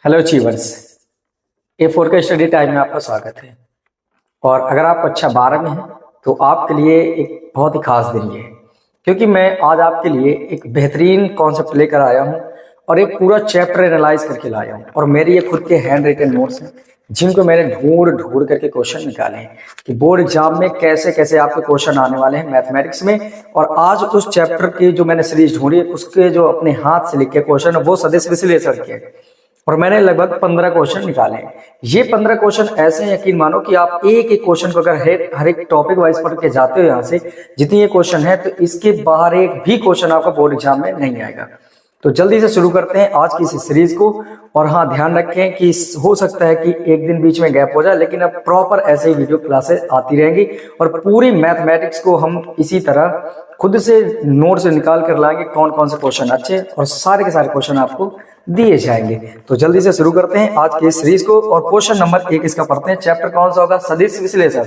Hello achievers, A4 के study time में आपका स्वागत है। और अगर आप कक्षा 12 में हैं तो आपके लिए एक बहुत ही खास दिन ये है, क्योंकि मैं आज आपके लिए एक बेहतरीन कॉन्सेप्ट लेकर आया हूं और एक पूरा चैप्टर एनालाइज करके लाया हूं। और मेरे ये खुद के हैंड रिटन नोट्स हैं जिनको मैंने ढूंढ ढूंढ करके क्वेश्चन निकाले हैं कि बोर्ड एग्जाम में कैसे कैसे आपके क्वेश्चन आने वाले हैं मैथमेटिक्स में। और आज उस चैप्टर की जो मैंने सीरीज ढूंढी है उसके जो अपने हाथ से लिखे क्वेश्चन है वो सदिश विश्लेषण के, और मैंने लगभग 15 क्वेश्चन निकाले हैं। ये 15 क्वेश्चन ऐसे हैं, यकीन मानो कि आप एक एक क्वेश्चन को अगर हर एक टॉपिक वाइज पढ़ के जाते हो यहाँ से, जितनी ये क्वेश्चन है तो इसके बाहर एक भी क्वेश्चन आपका बोर्ड एग्जाम में नहीं आएगा। तो जल्दी से शुरू करते हैं आज की इस सीरीज को। और हाँ, ध्यान रखें कि हो सकता है कि एक दिन बीच में गैप हो जाए, लेकिन अब प्रॉपर ऐसे ही वीडियो क्लासेस आती रहेंगी और पूरी मैथमेटिक्स को हम इसी तरह खुद से नोट से निकाल कर लाएंगे कौन कौन से क्वेश्चन अच्छे, और सारे के सारे क्वेश्चन आपको दिए जाएंगे। तो जल्दी से शुरू करते हैं आज की सीरीज को। और क्वेश्चन नंबर 1 इसका पढ़ते हैं। चैप्टर कौन सा होगा? सदिश विश्लेषण।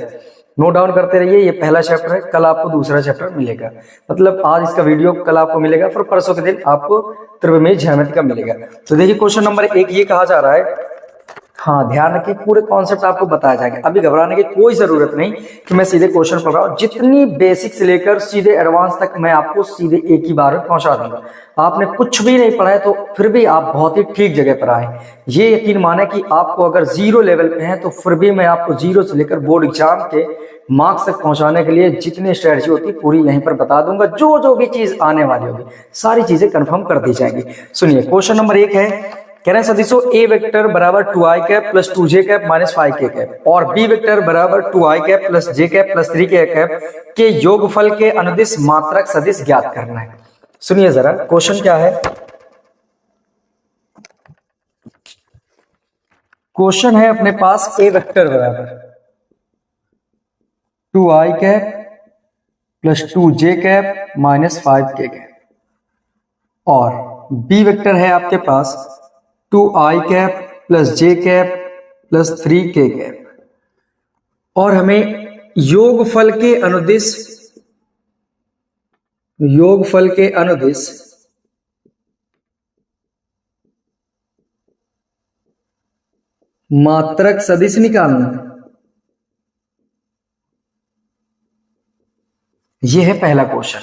नोट डाउन करते रहिए, ये पहला चैप्टर है। कल आपको दूसरा चैप्टर मिलेगा, मतलब आज इसका वीडियो कल आपको मिलेगा, फिर परसों के दिन आपको त्रिविमीय ज्यामिति का मिलेगा। तो देखिए क्वेश्चन नंबर 1 ये कहा जा रहा है। हाँ, ध्यान रखिए, पूरे कॉन्सेप्ट आपको बताया जाएगा। अभी घबराने की कोई जरूरत नहीं कि मैं सीधे क्वेश्चन पढ़ रहा हूँ। जितनी बेसिक से लेकर सीधे एडवांस तक मैं आपको सीधे एक ही बार में पहुंचा दूंगा। आपने कुछ भी नहीं पढ़ा है तो फिर भी आप बहुत ही ठीक जगह पर आए। ये यकीन माने कि आपको अगर जीरो लेवल पे है तो फिर भी मैं आपको जीरो से लेकर बोर्ड एग्जाम के मार्क्स तक पहुंचाने के लिए जितनी स्ट्रेटजी होती है पूरी यहीं पर बता दूंगा। जो जो भी चीज आने वाली होगी सारी चीजें कंफर्म कर दी जाएंगी। सुनिए, क्वेश्चन नंबर 1 है, कह रहे हैं सदिशों ए वेक्टर बराबर 2i cap plus 2j cap minus 5k cap और बी वेक्टर बराबर 2i cap plus j cap plus 3k cap के योगफल के अनुदिश मात्रक सदिश ज्ञात करना है। सुनिए जरा क्वेश्चन क्या है। क्वेश्चन है अपने पास ए वेक्टर बराबर 2i cap plus 2j cap minus 5k cap और बी वेक्टर है आपके पास 2i cap plus j cap plus 3k cap और हमें योगफल के अनुदिश मात्रक सदिश निकालना है। यह है पहला क्वेश्चन,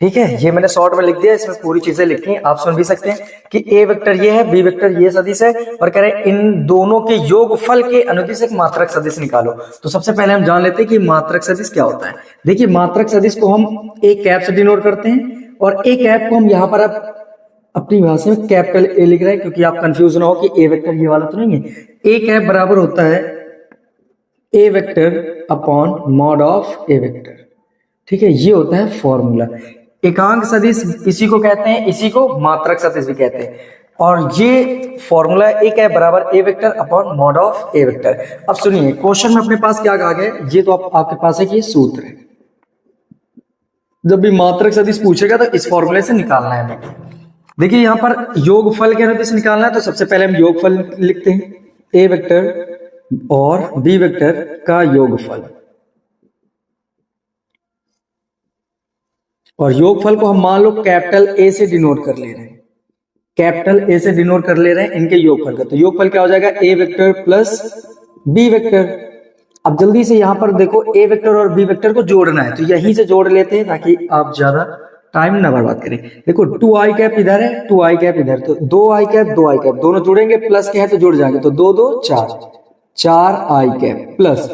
ठीक है। ये मैंने शॉर्ट में लिख दिया, इसमें पूरी चीजें लिखी हैं, आप सुन भी सकते हैं कि ए वेक्टर ये है, बी वेक्टर ये सदिश है, और कह रहे हैं इन दोनों के योगफल के अनुदिश एक मात्रक सदिश निकालो। तो सबसे पहले हम जान लेते हैं कि मात्रक सदिश क्या होता है। देखिए, मात्रक सदिश को हम ए कैप से डिनोट करते हैं, और ए कैप को हम यहाँ पर अब अपनी भाषा में कैपिटल ए लिख रहे हैं, क्योंकि आप कंफ्यूज ना हो कि ए वेक्टर ये वाला तो नहीं है। ए कैप बराबर होता है A vector upon mod of A vector, ठीक है। ये होता है फॉर्मूला। एकांक सदिश इसी को कहते हैं, इसी को मात्रक सदिश भी कहते हैं। और ये फॉर्मूला ए कैप बराबर A vector upon mod of A vector. अब सुनिए, क्वेश्चन में अपने पास क्या कहा गया, ये तो आपके पास है कि ये सूत्र है। जब भी मात्रक सदिश पूछेगा तो इस फॉर्मूले से निकालना है हमें। देखिए यहां पर योगफल के अनुदिश निकालना है, तो सबसे पहले हम योगफल लिखते हैं, ए वेक्टर और बी वेक्टर का योगफल। और योगफल को हम मान लो कैपिटल ए से डिनोट कर ले रहे हैं, कैपिटल ए से डिनोट कर ले रहे हैं इनके योगफल का। तो योगफल क्या हो जाएगा, A vector plus B vector. अब जल्दी से यहां पर देखो, ए वेक्टर और बी वेक्टर को जोड़ना है, तो यहीं से जोड़ लेते हैं ताकि आप ज्यादा टाइम ना बर्बाद करें। देखो 2i कैप इधर है, 2i कैप इधर, तो 2i कैप दोनों जुड़ेंगे, प्लस के है तो जुड़ जाएंगे, तो 2 2 4i cap plus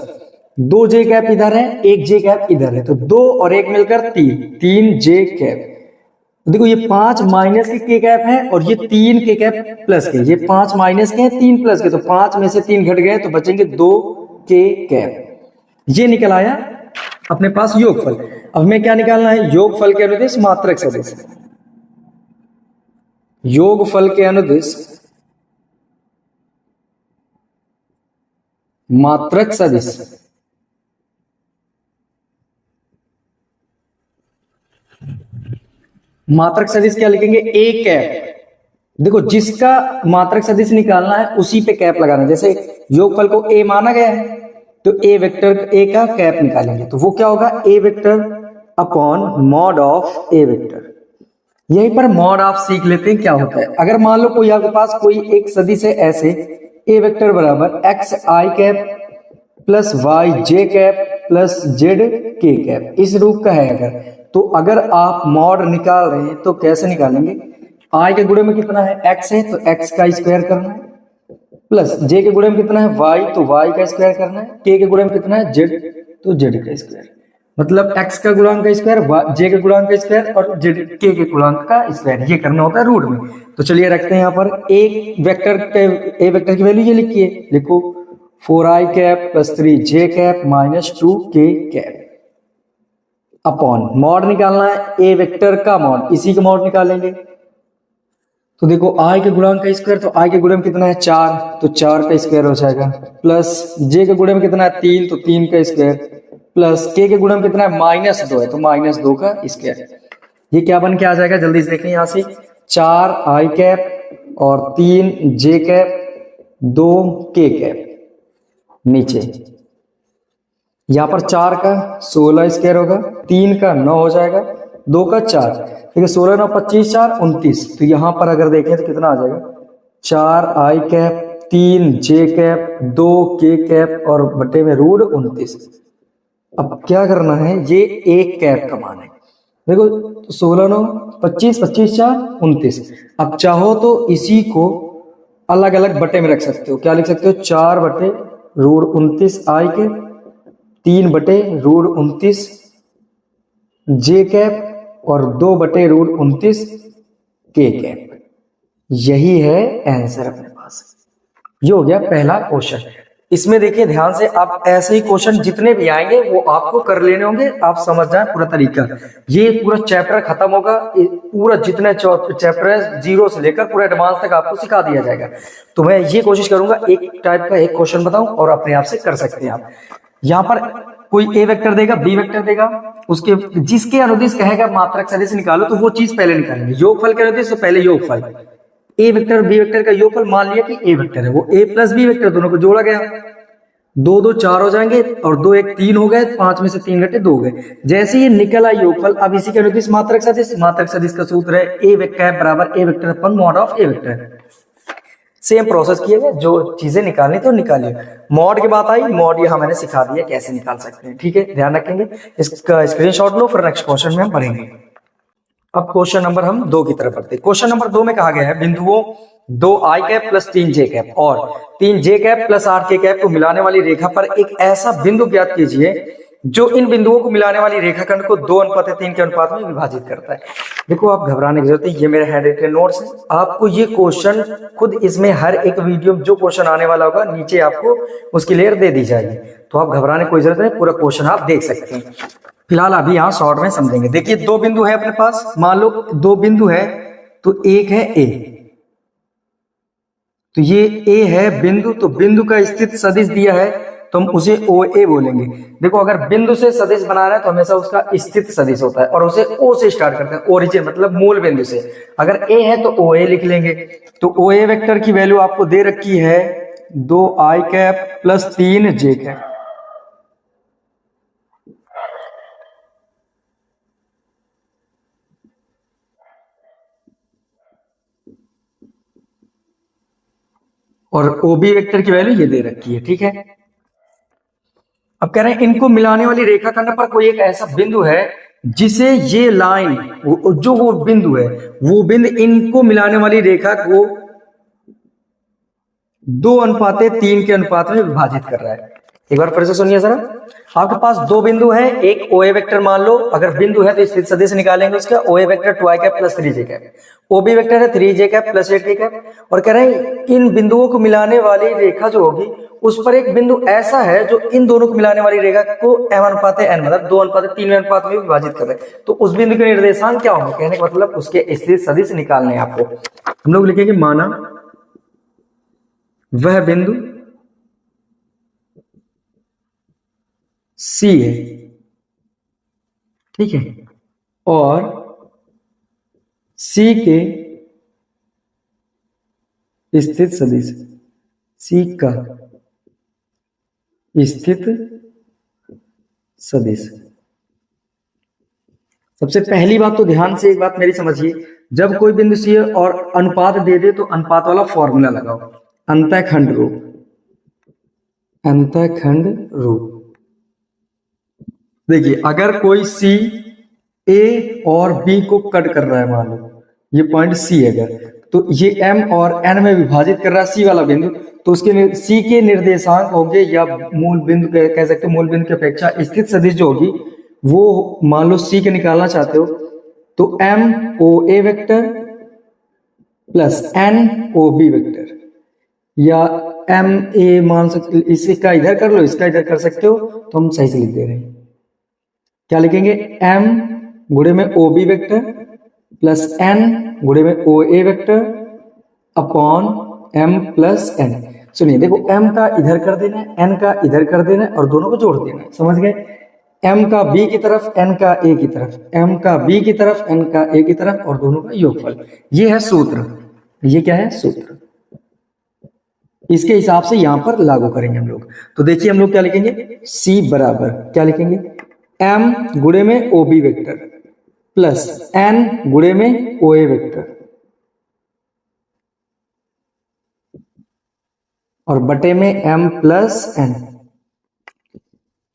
2j cap इधर है, 1j कैप इधर है, तो 2 और 1 मिलकर 3j कैप। देखो ये 5 माइनस के k कैप है और ये 3 k कैप प्लस के। ये 5 माइनस के हैं, 3 प्लस के, तो 5 में से 3 घट गए तो बचेंगे 2 k कैप। ये निकल आया अपने पास योगफल। अब हमें क्या निकालना है, योगफल के अनुदिश मात्रक सदिश। योगफल के अनुदिश मात्रक सदिश। मात्रक सदिश क्या लिखेंगे, ए कैप। देखो जिसका मात्रक सदिश निकालना है उसी पे कैप लगाना। जैसे योगफल को ए माना गया है तो ए वेक्टर ए का कैप निकालेंगे, तो वो क्या होगा, A vector upon mod of A vector. यहीं पर मॉड आप सीख लेते हैं क्या होता है। अगर मान लो कोई आपके पास कोई एक सदिश है ऐसे, ए वेक्टर बराबर एक्स आई कैप प्लस वाई जे कैप प्लस जेड के कैप, इस रूप का है अगर, तो अगर आप मॉड निकाल रहे हैं तो कैसे निकालेंगे? आई के गुणे में कितना है, एक्स है तो एक्स का स्क्वायर करना है, प्लस जे के गुणे में कितना है वाई, तो वाई का स्क्वायर करना है, के के गुणे में कितना है जेड, तो जेड का स्क्वायर, मतलब x का गुणांक का स्क्वायर, j के गुणांक का स्क्वायर और z के गुणांक का स्क्वायर, ये करना होता है रूट में। तो चलिए रखते हैं यहाँ पर एक वेक्टर के, ए वेक्टर की वैल्यू ये लिखिए, लिखो 4i cap plus 3j cap minus 2k cap upon mod निकालना है ए वेक्टर का मॉड, इसी का मॉड निकालेंगे। तो देखो i के गुणांक का स्क्वायर, तो i के गुणे में कितना है 4, तो 4 का स्क्वायर हो जाएगा, प्लस j के गुणे में कितना है 3, तो 3 का स्क्वायर, प्लस k के गुणन कितना है -2 है, तो -2 का स्क्वायर। ये क्या बन के आ जाएगा जल्दी से देखें यहाँ से, 4 आई कैप और 3 जे कैप 2 के कैप, नीचे यहाँ पर 4 का 16 स्क्वायर होगा, 3 का 9 हो जाएगा, 2 का 4, ठीक है, 16 9 25 4 29। तो यहाँ पर अगर देखें तो कितना आ जाएगा, 4 आई कैप 3 जे कैप 2 के कैप और बटे में रूट 29। अब क्या करना है, ये एक कैप का मान है, देखो 16 9 25 25 4 29। अब चाहो तो इसी को अलग अलग बटे में रख सकते हो, क्या लिख सकते हो, 4 बटे रूट 29 आई के, 3 बटे रूट 29 जे कैप और 2 बटे रूट 29 के कैप। यही है आंसर अपने पास। ये हो गया पहला क्वेश्चन। इसमें देखिए ध्यान से, आप ऐसे ही क्वेश्चन जितने भी आएंगे वो आपको कर लेने होंगे, आप समझ जाए पूरा तरीका। ये पूरा चैप्टर खत्म होगा, पूरा जितने चैप्टर है जीरो से लेकर पूरा एडवांस तक आपको सिखा दिया जाएगा। तो मैं ये कोशिश करूंगा एक टाइप का एक क्वेश्चन बताऊं और अपने आप से कर सकते हैं आप। यहाँ पर कोई ए वेक्टर देगा, बी वेक्टर देगा, उसके जिसके अनुदिश कहेगा मात्रक सदिश निकालो, तो वो चीज पहले निकालेंगे। योगफल के अनुदिश तो पहले योगफल, ए वेक्टर बी वेक्टर का योगफल मान लिया कि ए वेक्टर है, वो ए प्लस बी वेक्टर दोनों को जोड़ा गया, 2 2 4 हो जाएंगे और 2 1 3 हो गए, 5 में से 3 घटे 2 गए। जैसे ये निकला योगफल, अब इसी के अनुदिश मात्रक सदिश, मात्रक सदिश का सूत्र है ए वेक्टर बराबर A vector upon mod of A vector. Same process किएगा, जो चीजें निकालनी तो निकालिए। मॉड की बात आई, मॉड ये मैंने सिखा दिया कैसे निकाल सकते हैं, ठीक है, ध्यान रखेंगे। इसका स्क्रीनशॉट लो, फिर नेक्स्ट क्वेश्चन में हम पढ़ेंगे। अब क्वेश्चन नंबर हम 2 की तरफ बढ़ते हैं। क्वेश्चन नंबर 2 में कहा गया है बिंदुओं 2 आई कैप प्लस 3 जे कैप और 3 जे कैप प्लस 8 के कैप को मिलाने वाली रेखा पर एक ऐसा बिंदु ज्ञात कीजिए जो इन बिंदुओं को मिलाने वाली रेखाखंड को 2:3 के अनुपात में विभाजित करता है। देखो आप घबराने की जरूरत नहीं, ये मेरे हैंड रिटन नोट्स है, आपको ये क्वेश्चन खुद इसमें हर एक वीडियो में जो क्वेश्चन आने वाला होगा नीचे आपको उसकी लेयर दे दी जाएगी, तो आप घबराने की कोई जरूरत नहीं, पूरा क्वेश्चन आप देख सकते हैं। फिलहाल अभी यहाँ शॉर्ट में समझेंगे। देखिए 2 बिंदु है अपने पास, मान लो 2 बिंदु है, तो एक है ए, तो ये ए है बिंदु, तो बिंदु का स्थित सदिश दिया है तो हम उसे ओ ए बोलेंगे। देखो अगर बिंदु से सदिश बना रहा है तो हमेशा उसका स्थित सदिश होता है और उसे ओ से स्टार्ट करते हैं, ओरिजिन मतलब मूल बिंदु से। अगर ए है तो ओ ए लिख लेंगे। तो ओ ए वेक्टर की वैल्यू आपको दे रखी है 2 आई कैप प्लस 3 जे कैप, और ओबी वेक्टर की वैल्यू ये दे रखी है, ठीक है। अब कह रहे हैं इनको मिलाने वाली रेखाखंड पर कोई एक ऐसा बिंदु है जिसे ये लाइन, जो वो बिंदु है, वो बिंदु इनको मिलाने वाली रेखा को 2:3 के अनुपात में विभाजित कर रहा है। एक बार फिर से सुनिए जरा, आपके पास 2 बिंदु है, एक ओ ए वेक्टर मान लो, अगर बिंदु है तो स्थित सदिश निकालेंगे उसका, O A vector 2i cap plus 3j cap, OB vector है 3j cap plus 8k cap, और कह रहे हैं इन बिंदुओं को मिलाने वाली रेखा जो होगी उस पर एक बिंदु ऐसा है जो इन दोनों को मिलाने वाली रेखा को m/n मतलब 2:3 में अनुपात में विभाजित कर रहे हैं। तो उस बिंदु के निर्देशांक क्या होंगे, कहने का मतलब उसके स्थित सदिश निकालने हैं आपको। हम लोग लिखेंगे माना वह बिंदु सी है, ठीक है, और सी के स्थित सदिश, सी का स्थित सदिश। सबसे पहली बात तो ध्यान से एक बात मेरी समझिए, जब कोई बिंदु सी है और अनुपात दे दे तो अनुपात वाला फॉर्मूला लगाओ। अंतःखंड रूप, अंतःखंड रूप। देखिए अगर कोई सी ए और बी को कट कर रहा है, मान लो ये पॉइंट सी है अगर, तो ये एम और एन में विभाजित कर रहा है सी वाला बिंदु, तो उसके सी के निर्देशांक होंगे या मूल बिंदु कह सकते हो, मूल बिंदु की अपेक्षा स्थित सदिश जो होगी वो मान लो सी के निकालना चाहते हो तो M O A vector plus N O B vector, या एम ए मान सकते, इसका इधर कर लो इसका इधर कर सकते हो, तो हम सही से लिख दे रहे हैं। क्या लिखेंगे? एम गुणे में O B vector plus N गुणे में O A vector upon M plus N. सुनिए देखो, एम का इधर कर देना है, एन का इधर कर देना है और दोनों को जोड़ देना है, समझ गए? एम का बी की तरफ, एन का ए की तरफ, एम का बी की तरफ, एन का ए की तरफ और दोनों का योगफल। ये है सूत्र। ये क्या है? सूत्र। इसके हिसाब से यहां पर लागू करेंगे हम लोग। तो देखिए हम लोग क्या लिखेंगे? सी बराबर क्या लिखेंगे? एम गुणे में O B vector plus N गुणे में ओ ए वेक्टर और बटे में एम प्लस एन।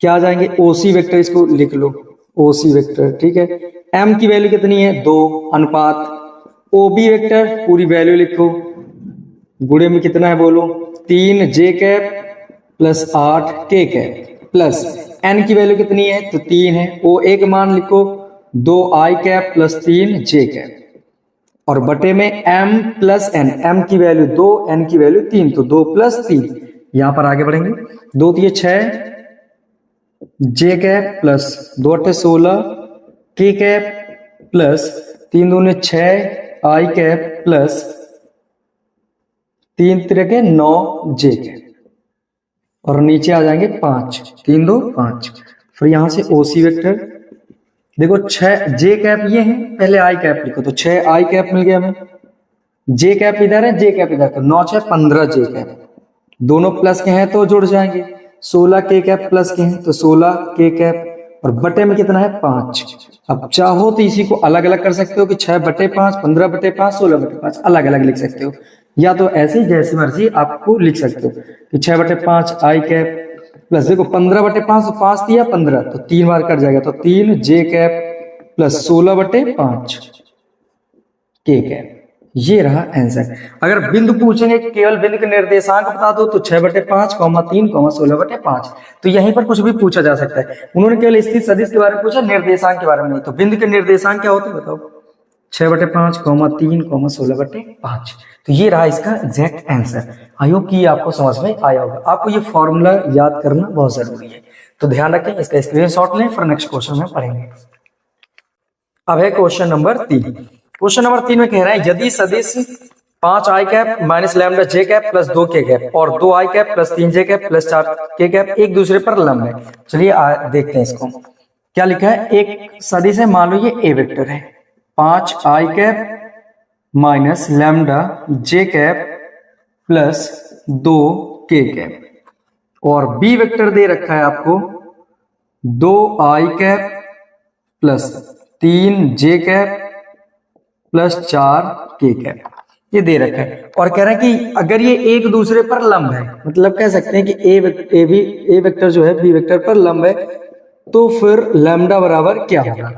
क्या आ जाएंगे? ओसी वेक्टर, इसको लिख लो ओसी वेक्टर, ठीक है। एम की वैल्यू कितनी है? 2 अनुपात ओ बी वेक्टर पूरी वैल्यू लिखो, गुणे में कितना है बोलो? 3 जे कैप प्लस 8 के कैप प्लस एन की वैल्यू कितनी है? तो 3 है। ओ ए का मान लिखो 2 आई कैप प्लस 3 जे कैप और बटे में एम प्लस एन। एम की वैल्यू 2, एन की वैल्यू 3, तो 2 प्लस 3। यहां पर आगे बढ़ेंगे, 2 3 6 जे कैप प्लस 2 8 16 के कैप प्लस 3 2 6 आई कैप प्लस 3 3 9 जे कैप और नीचे आ जाएंगे 5, 3 2 5। फिर यहां से ओसी वेक्टर देखो 6 जे कैप ये है, पहले आई कैप लिखो, तो 6 आई कैप मिल गया हमें। जे कैप इधर है, जे कैप इधर, तो 9 6 15 जे कैप, दोनों प्लस के हैं तो जुड़ जाएंगे। 16 के कैप प्लस के हैं तो 16 के कैप और बटे में कितना है? 5। अब चाहो तो इसी को अलग अलग कर सकते हो कि 6 बटे 5, 15 बटे 5, 16 बटे 5 अलग अलग लिख सकते हो, या तो ऐसे जैसी मर्जी आपको लिख सकते हो कि 6 बटे 5 आई कैप प्लस देखो 15 बटे 5 तो 5 दिया 15, तो 3 बार कट जाएगा, तो 3 जे कैप प्लस 16 बटे 5 के कैप। ये रहा आंसर। अगर बिंदु पूछेंगे केवल बिंदु के निर्देशांक बता दो तो 6 बटे 5, 3, 16 बटे 5, तो यहीं पर कुछ भी पूछा जा सकता है। उन्होंने केवल स्थित सदिश के बारे में पूछा, निर्देशांक के बारे में नहीं। तो बिंदु के निर्देशांक क्या होते हैं बताओ? 6 बटे 5, 3, 16 बटे 5। तो ये रहा इसका एग्जैक्ट आंसर। आई होप कि आपको समझ में आया होगा। आपको ये फॉर्मूला याद करना बहुत जरूरी है, तो ध्यान रखें, इसका स्क्रीनशॉट लें, फिर नेक्स्ट क्वेश्चन में पढ़ेंगे। अब है क्वेश्चन नंबर 3। क्वेश्चन नंबर 3 में कह रहा है यदि सदिश 5 आई कैप माइनस लैम्डा जे कैप प्लस 2 के कैप और 2 आई कैप प्लस 3 जे कैप प्लस 4 के कैप एक दूसरे पर लंब है। चलिए देखते हैं इसको। क्या लिखा है? एक सदिश है, मान लो ये ए वेक्टर है, 5 आई कैप माइनस लैम्डा जे कैप प्लस 2 के कैप और बी वेक्टर दे रखा है आपको 2 आई कैप प्लस 3 जे कैप प्लस 4 के कैप, ये दे रखा है। और कह रहा है कि अगर ये एक दूसरे पर लंब है, मतलब कह सकते हैं कि ए वेक्टर जो है बी वेक्टर पर लंब है, तो फिर लैम्डा बराबर क्या होगा?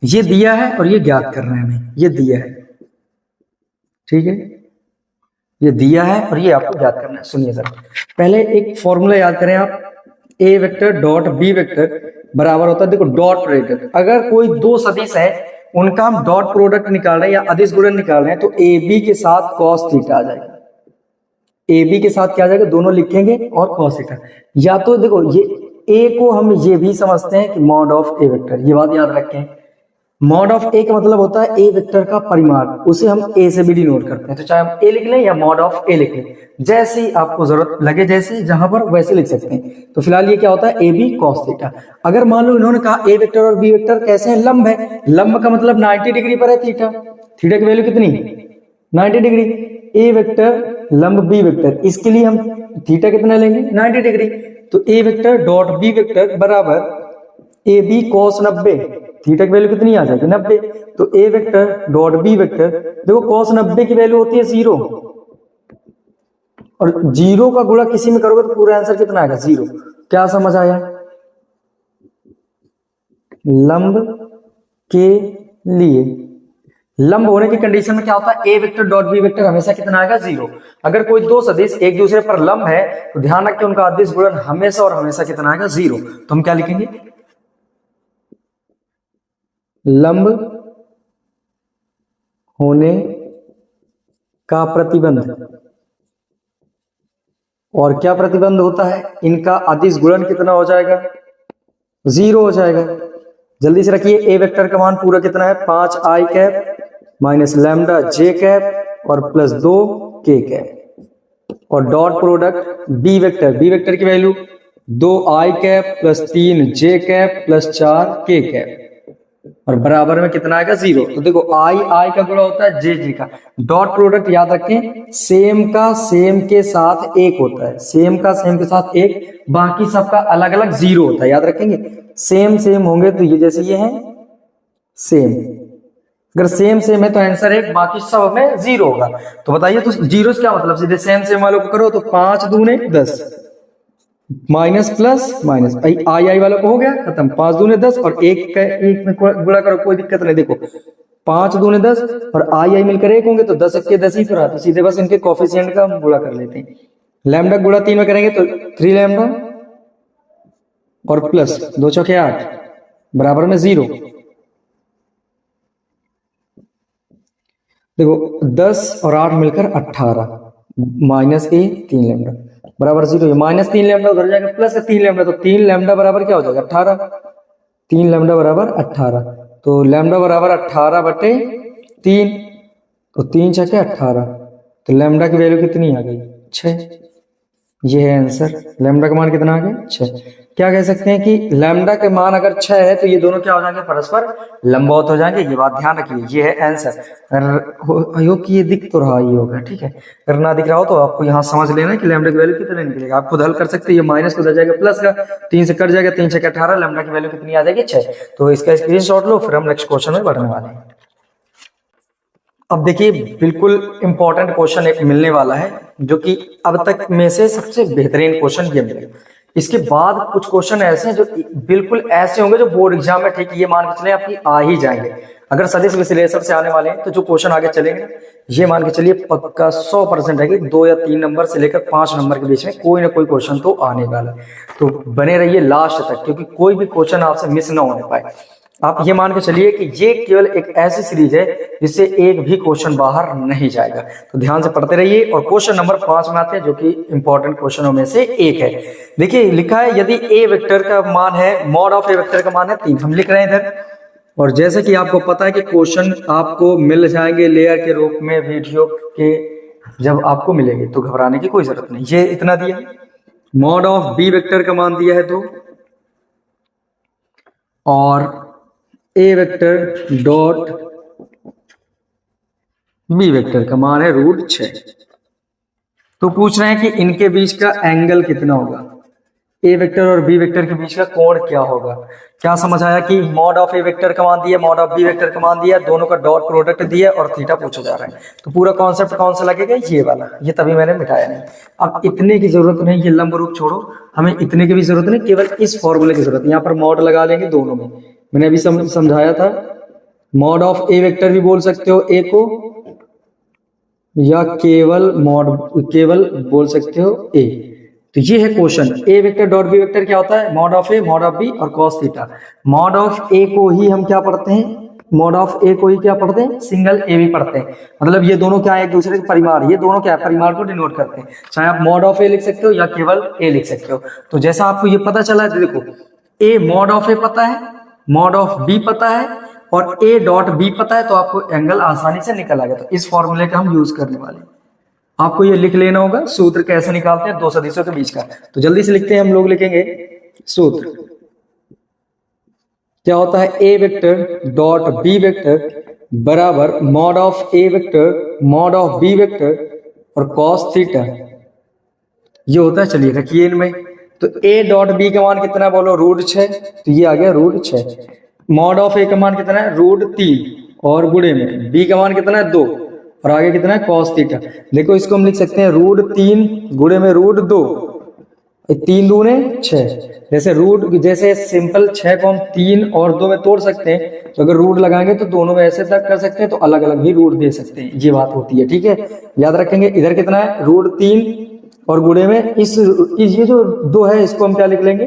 ये दिया है और ये ज्ञात करना है हमें। ये दिया है, ठीक है, ये दिया है और ये आपको ज्ञात करना है। सुनिए सर, पहले एक फॉर्मूला याद करें आप, ए वेक्टर डॉट बी वेक्टर बराबर होता है, देखो डॉट प्रोडक्ट। अगर कोई दो सदिश है उनका हम डॉट प्रोडक्ट निकाल रहे हैं या अदिश गुणन निकाल रहे हैं, तो ए बी के साथ कॉस थीटा आ जाएगा। ए बी के साथ क्या आ जाएगा? दोनों लिखेंगे और कॉस थीटा। या तो देखो ये ए को हम ये भी समझते हैं कि मॉड ऑफ ए वेक्टर, ये बात याद रखें। मॉड ऑफ ए का मतलब होता है ए वेक्टर का परिमाण, उसे हम ए से भी डिनोट करते हैं। तो चाहे हम ए लिख लें या मॉड ऑफ ए लिख लें, जैसे ही आपको जरूरत लगे, जैसे जहां पर वैसे लिख सकते हैं। तो फिलहाल ये क्या होता है? A B cos theta. अगर मान लो इन्होंने कहा ए वेक्टर और बी वेक्टर कैसे हैं? लंब है। लंब का मतलब 90 डिग्री पर है थीटा। थीटा की वैल्यू कितनी? 90 डिग्री। ए वेक्टर लंब बी वेक्टर, इसके लिए हम थीटा कितना लेंगे? 90 डिग्री। तो A vector dot B vector बराबर ए बी कॉस 90, थीटा की वैल्यू कितनी आ जाएगी 90। तो A vector dot B vector, देखो cos 90 की वैल्यू होती है 0, और 0 का गुणा किसी में करोगे तो पूरा आंसर कितना आएगा 0। क्या समझ आया? लंब के लिए लंब होने की कंडीशन में क्या होता है, A vector dot B vector हमेशा कितना आएगा 0। अगर कोई दो सदिश एक दूसरे पर लंब है तो ध्यान रखिए उनका अदिश गुणन हमेशा और हमेशा कितना आएगा 0। तो हम क्या लिखेंगे, लंब होने का प्रतिबंध, और क्या प्रतिबंध होता है, इनका अदिश गुणन कितना हो जाएगा 0 हो जाएगा। जल्दी से रखिए, ए वेक्टर का मान पूरा कितना है 5i कैप माइनस लैम्डा जे कैप और प्लस 2k कैप, और डॉट प्रोडक्ट बी वेक्टर की value 2i cap plus 3j cap plus 4k cap, और बराबर में कितना आएगा 0। तो देखो आई का गुणा होता है जे का, डॉट प्रोडक्ट याद रखें सेम का सेम के साथ एक होता है, सेम का सेम के साथ एक, बाकी सबका अलग अलग 0 होता है, याद रखेंगे। सेम होंगे तो ये जैसे ये है सेम, अगर सेम है तो आंसर एक, बाकी सब में 0 होगा। तो बताइए तो 0 से क्या मतलब, सीधे सेम वालों को करो तो 5 दूने 10 माइनस प्लस माइनस आई वालों को हो गया खत्म, 5 दूने 10 और एक में गुणा करो, कोई दिक्कत नहीं। देखो 5 दूने 10 और आई मिलकर 1 होंगे तो 10 के 10 ही तो रहते, सीधे बस इनके कोफिशिएंट का हम गुणा कर लेते हैं। लैम्डा गुणा 3 में करेंगे तो 3 लैम्डा और प्लस 2 चौके 8 बराबर में 0। देखो 10 और 8 मिलकर 18 माइनस ए 3 लैम्डा बराबर 0, माइनस 3 लैम्डा उधर जाएगा प्लस 3 लैम्डा, तो 3 लैम्डा बराबर क्या हो जाएगा 18, 3 लैम्डा बराबर 18, तो लैम्डा बराबर 18 बटे 3, तो 3 छके 18, तो लैम्डा की वैल्यू कितनी आ गई 6। ये है आंसर, लैम्डा का मान कितना आ गया 6। क्या कह सकते हैं कि लैम्डा के मान अगर 6 है तो ये दोनों क्या हो जाएंगे परस्पर लंबवत हो जाएंगे, ये बात ध्यान रखिए। ये है आंसर, अगर कि ये दिख तो रहा ही होगा, ठीक है। अगर ना दिख रहा हो तो आपको यहाँ समझ लेना कि लैम्डा की वैल्यू कितने निकलेगा, आप खुद हल कर सकते हैं। ये माइनस को हो जाएगा प्लस का, 3 से कट जाएगा, 3 6 18, लैम्डा की वैल्यू कितनी आ जाएगी 6। तो इसका स्क्रीनशॉट लो, फिर हम नेक्स्ट क्वेश्चन में बढ़ने वाले हैं। अब देखिए बिल्कुल इंपॉर्टेंट क्वेश्चन एक मिलने वाला है, जो कि अब तक में से सबसे बेहतरीन क्वेश्चन ये मिलेगा। इसके बाद कुछ क्वेश्चन ऐसे हैं जो बिल्कुल ऐसे होंगे जो बोर्ड एग्जाम में ठीक ये मान के चले आपकी आ ही जाएंगे। अगर सदिश विश्लेषण से आने वाले हैं तो जो क्वेश्चन आगे चलेंगे ये मान के चलिए पक्का 100% है कि 2 या 3 नंबर से लेकर 5 नंबर के बीच में कोई ना कोई क्वेश्चन तो आने वाला है। तो बने रहिए लास्ट तक, क्योंकि कोई भी क्वेश्चन आपसे मिस ना होने पाए। आप ये मान के चलिए कि ये केवल एक ऐसी सीरीज है जिससे एक भी क्वेश्चन बाहर नहीं जाएगा। तो ध्यान से पढ़ते रहिए, और क्वेश्चन नंबर 5 में आते हैं जो कि इंपॉर्टेंट क्वेश्चनों में से एक है। देखिए लिखा है यदि ए वेक्टर का मान है, मॉड ऑफ ए वेक्टर का मान है 3, हम लिख रहे हैं इधर। और जैसे कि आपको पता है कि क्वेश्चन आपको मिल जाएंगे लेयर के रूप में वीडियो के, जब आपको मिलेंगे तो घबराने की कोई जरूरत नहीं। ये इतना दिया, मॉड ऑफ बी वेक्टर का मान दिया है 2, और ए वेक्टर डॉट बी वेक्टर का मान है √6। तो पूछ रहे हैं कि इनके बीच का एंगल कितना होगा, ए वेक्टर और बी वेक्टर के बीच का कोण क्या होगा। क्या समझ आया कि मॉड ऑफ ए वेक्टर का मान दिया, मॉड ऑफ बी वेक्टर का मान दिया, दोनों का डॉट प्रोडक्ट दिया और थीटा पूछा जा रहा है। तो पूरा कॉन्सेप्ट कौन सा लगेगा, ये वाला, ये तभी मैंने मिटाया नहीं। अब इतने की जरूरत नहीं, ये लंब रूप छोड़ो, हमें इतने की भी जरूरत नहीं, केवल इस फॉर्मूले की जरूरत है। यहाँ पर मॉड लगा लेंगे दोनों में, मैंने अभी समझाया था। मॉड ऑफ ए वेक्टर भी बोल सकते हो ए को, या केवल बोल सकते हो ए। तो ये है question, A vector dot B vector क्या होता है, mod of A mod of B और cos theta. Mod of A को ही हम क्या पढ़ते हैं, मॉड ऑफ ए को ही क्या पढ़ते हैं, सिंगल ए भी पढ़ते हैं। मतलब ये दोनों क्या है, एक दूसरे के परिमाण, ये दोनों क्या है, परिमाण को डिनोट करते हैं। चाहे आप मॉड ऑफ ए लिख सकते हो या केवल ए लिख सकते हो। तो जैसा आपको ये पता चला है, देखो ए मॉड ऑफ ए पता है, मॉड ऑफ बी पता है और ए डॉट बी पता है, तो आपको एंगल आसानी से निकल आ गया। तो इस फॉर्मूले का हम यूज करने वाले हैं। आपको ये लिख लेना होगा सूत्र कैसे निकालते हैं दो सदिशों के बीच का। तो जल्दी से लिखते हैं, हम लोग लिखेंगे सूत्र। क्या होता है, A vector dot B vector बराबर mod of A vector mod of B vector और कॉस थीटा, ये होता है। चलिए रखिए इनमें, तो ए डॉट बी का मान कितना बोलो, √6, तो ये आ गया √6। मॉड ऑफ ए का मान कितना है √3 और गुणे में बी का मान कितना है 2 और आगे कितना है cos थीटा। देखो इसको हम लिख सकते हैं √3 गुणे में √2, 3 दूने 6। जैसे सिंपल 6 को हम 3 और 2 में तोड़ सकते हैं, तो अगर रूट लगाएंगे तो दोनों में ऐसे तक कर सकते हैं, तो अलग अलग भी रूट दे सकते हैं, ये बात होती है। ठीक है, याद रखेंगे। इधर कितना है √3 और गुणे में इस ये जो 2 है इसको हम क्या लिख लेंगे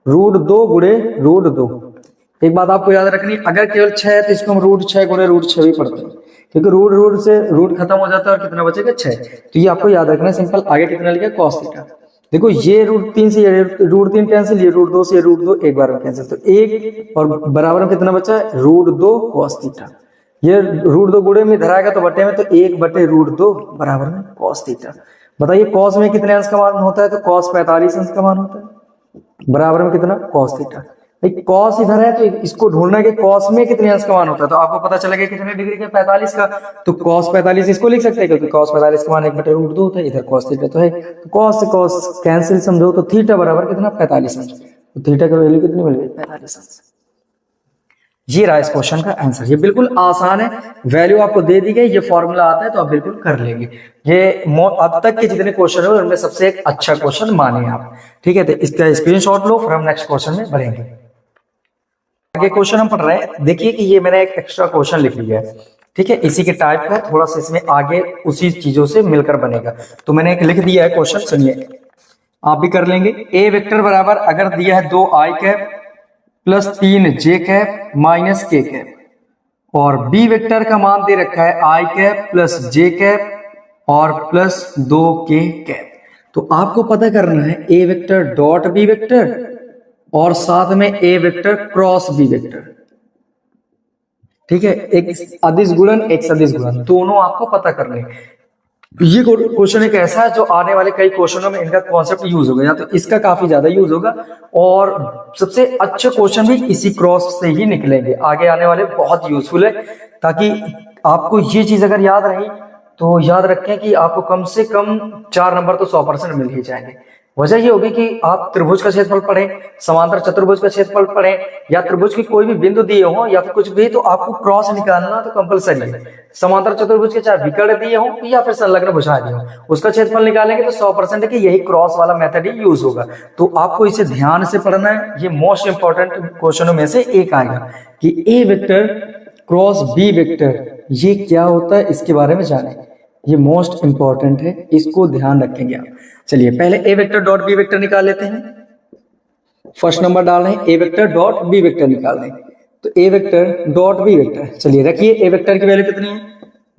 √2 गुणे √2। एक बात आपको याद रखनी, अगर केवल 6 है तो इसको हम √6 गुणे √6 भी पढ़ते हैं, क्योंकि रूट से रूट खत्म हो जाता है और कितना बचेगा 6। तो ये आपको याद रखना है सिंपल। आगे कितना लिखा cos थीटा। देखो ये √3 से ये √3 कैंसिल, ये √2 से √2 एक बार में कैंसिल, तो 1 और बराबर में कितना बचा है √2 cos थीटा। ये √2 गुणे में धराएगा तो बटे में, तो 1/√2 बराबर में cos थीटा। बताइए cos में कितने अंश का मान होता है, तो cos 45 अंश का मान होता है, बराबर में कितना cos थीटा। cos इधर है तो इसको ढूंढना है कि cos में कितने अंश का मान होता है, तो आपको पता चलेगा कितने डिग्री का 45 का, तो cos 45 इसको लिख सकते हैं, क्योंकि cos 45 का मान 1/√2 होता है, इधर cos थीटा तो है, तो cos से cos कैंसिल समझो, तो थीटा बराबर कितना 45 अंश, तो थीटा की वैल्यू कितनी मिल गई 45 अंश। ये रहा इस क्वेश्चन का आंसर। ये बिल्कुल आसान है, वैल्यू आपको दे दी गई, ये फॉर्मूला आता है तो आप बिल्कुल कर लेंगे। ये अब तक के जितने क्वेश्चन है उनमें सबसे एक अच्छा क्वेश्चन माने आप। ठीक है, तो इसका स्क्रीनशॉट लो, फिर हम नेक्स्ट क्वेश्चन में बढ़ेंगे। आगे क्वेश्चन हम पढ़ रहे हैं, देखिए कि ये मैंने एक एक्स्ट्रा क्वेश्चन लिख लिया है। ठीक है, इसी के टाइप का थोड़ा सा इसमें आगे उसी चीजों से मिलकर बनेगा, तो मैंने एक लिख दिया है क्वेश्चन, सुनिए आप भी कर लेंगे। ए वेक्टर बराबर अगर दिया है 2i cap plus 3j cap minus k cap, और बी वेक्टर का मान दे रखा है i cap plus j cap और प्लस 2k कैप। तो आपको पता करना है A vector dot B vector और साथ में ए वेक्टर क्रॉस बी वेक्टर। ठीक है, एक अदिश गुणन एक सदिश गुणन, दोनों आपको पता करने। ये क्वेश्चन एक ऐसा है जो आने वाले कई क्वेश्चनों में इनका कॉन्सेप्ट यूज होगा, या तो इसका काफी ज्यादा यूज होगा, और सबसे अच्छे क्वेश्चन भी इसी क्रॉस से ही निकलेंगे। आगे आने वाले बहुत यूजफुल है, ताकि आपको ये चीज अगर याद रही तो याद रखें कि आपको कम से कम 4 नंबर तो 100% मिल ही जाएंगे। वजह ये होगी कि आप त्रिभुज का क्षेत्रफल पढ़ें, समांतर चतुर्भुज का क्षेत्रफल पढ़ें, या त्रिभुज की कोई भी बिंदु दिए हो या फिर कुछ भी, तो आपको क्रॉस निकालना तो कंपलसरी है। समांतर चतुर्भुज के चाहे विकर्ण दिए हो या फिर संलग्न भुजाएं दिए हो, उसका क्षेत्रफल निकालेंगे तो 100% है कि यही क्रॉस वाला मेथड ही यूज होगा। तो आपको इसे ध्यान से पढ़ना है, ये मोस्ट इंपॉर्टेंट क्वेश्चनों में से एक आएगा कि ए वेक्टर क्रॉस बी वेक्टर ये क्या होता है, इसके बारे में जाने। ये मोस्ट इंपॉर्टेंट है, इसको ध्यान रखेंगे आप। चलिए पहले A vector dot B vector निकाल लेते हैं। फर्स्ट नंबर डाल रहे हैं A vector dot B vector निकाल दें, तो A vector dot B vector. चलिए रखिए, ए वेक्टर की वैल्यू कितनी है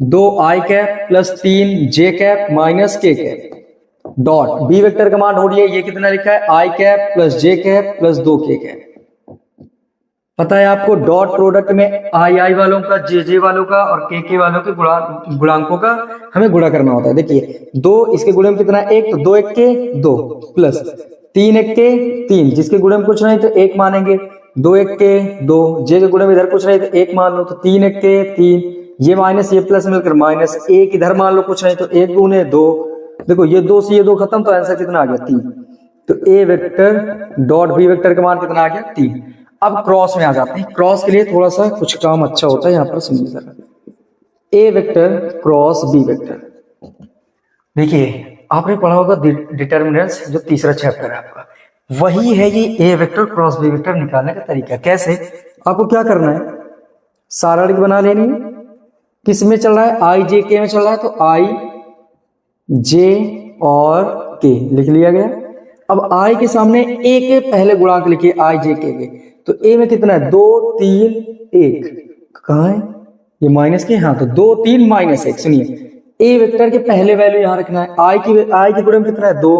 2i cap plus 3j cap minus k cap, dot B vector का मान ढूंढिए, ये कितना लिखा है i cap plus j cap plus 2k cap. पता है आपको डॉट प्रोडक्ट में आई वालों का, जे वालों का और के वालों के गुणांकों का हमें गुणा करना होता है। देखिए 2 इसके गुणे में कितना है 1, तो 2 1 के 2 प्लस 3 1 के 3, जिसके गुणे में कुछ नहीं तो 1 मानेंगे, 2 1 के 2, जे के गुणे में इधर कुछ नहीं तो 1 मान लो, तो 3 1 के 3, ये माइनस ये प्लस मिलकर माइनस 1, इधर मान लो कुछ नहीं तो 1 दूने 2। देखो ये 2 से ये 2 खत्म, तो आंसर कितना आ गया 3। तो A vector dot B vector का मान कितना आ गया 3। अब क्रॉस में आ जाते हैं। क्रॉस के लिए थोड़ा सा कुछ काम अच्छा होता है, यहां पर सुनिए जरा। ए वेक्टर क्रॉस बी वेक्टर, देखिए आपने पढ़ा होगा डिटर्मिनेंट्स, जो तीसरा चैप्टर है आपका, वही है ये ए वेक्टर क्रॉस बी वेक्टर निकालने का तरीका। कैसे, आपको क्या करना है, सारणी बना लेनी है। किस में चल रहा है, आई जे के में चल रहा है, तो आई जे और के लिख लिया गया। अब आई के सामने ए के पहले गुणांक लिखिए, आई जे के, तो ए में कितना है 2 3 1, कहाँ है ये माइनस के, हाँ तो 2 3 माइनस 1। सुनिए ए वेक्टर के पहले वैल्यू यहां रखना है, आई के गुणे में कितना है 2,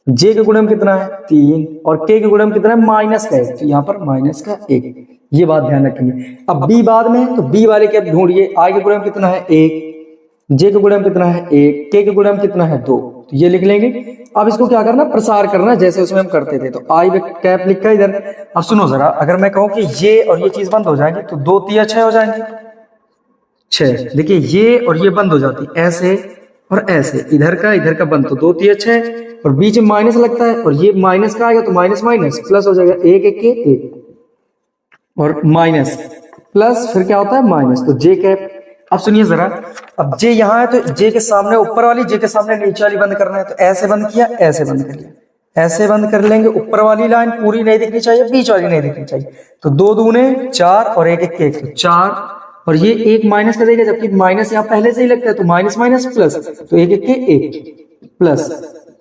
जे के गुणे में कितना है 3 और के के गुणे में कितना है माइनस का 1, तो यहाँ पर माइनस का 1, ये बात ध्यान रखेंगे। अब बी बाद में, तो बी वाले के ढूंढिए, आई के गुणे में कितना है 1, जे के गुणे में कितना है 1, के गुणे में कितना है 2, तो ये लिख लेंगे। अब इसको क्या करना, प्रसार करना, जैसे उसमें हम करते थे। तो आई कैप लिखा इधर। अब सुनो जरा, अगर मैं कहूं कि ये और ये चीज बंद हो जाएंगे, तो 2 3 6 हो जाएंगे 6। देखिए ये और ये बंद हो जाती, ऐसे और ऐसे, इधर का बंद, तो 2 3 6, और बीच में माइनस लगता है, और ये माइनस का आएगा तो माइनस माइनस प्लस हो जाएगा, 1 1 के 1। और माइनस प्लस, फिर क्या होता है माइनस, तो जे कैप। अब सुनिए जरा, अब जे यहाँ है तो जे के सामने ऊपर वाली, जे के सामने नीचे वाली बंद करना है, तो ऐसे बंद किया, ऐसे बंद कर लिया, ऐसे बंद कर लेंगे। ऊपर वाली लाइन पूरी नहीं दिखनी चाहिए, बीच वाली नहीं दिखनी चाहिए, तो 2 दूने 4 और 1 1 1, तो 4, और ये एक माइनस कर देगा, जबकि माइनस यहाँ पहले से ही लगता है, तो माइनस माइनस प्लस, तो 1 1 के 1 प्लस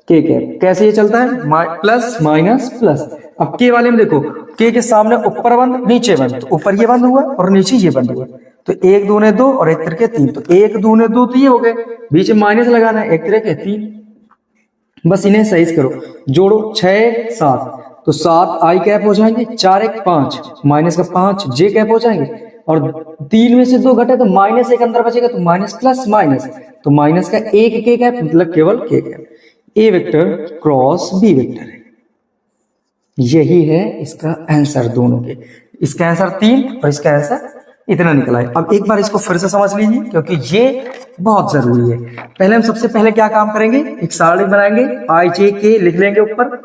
के कैप। कैसे ये चलता है, प्लस माइनस प्लस। अब के वाले में देखो, के के सामने ऊपर बंद नीचे बंद, तो ऊपर ये बंद हुआ और नीचे ये बंद हुआ, तो 1 दूने 2 और 1 तिरके 3, तो 1 दूने 2 तो ये हो गए, बीच में माइनस लगाना है, 1 तिरके 3। बस इन्हें सही करो, जोड़ो, 6 7, तो 7 आई कैप हो जाएंगे, 4 1 5, माइनस का 5 जे कैप हो जाएंगे, और 3 में से 2 घटे तो माइनस 1 अंदर बचेगा, तो माइनस प्लस माइनस, तो माइनस का 1 के कैप, मतलब केवल के कैप। ए वेक्टर क्रॉस बी वेक्टर है, यही है इसका आंसर दोनों के। इसका आंसर 3 और इसका आंसर इतना निकला है। अब एक बार इसको फिर से समझ लीजिए, क्योंकि ये बहुत जरूरी है। पहले हम सबसे पहले क्या काम करेंगे, एक सारणी बनाएंगे, आई जे के लिख लेंगे ऊपर,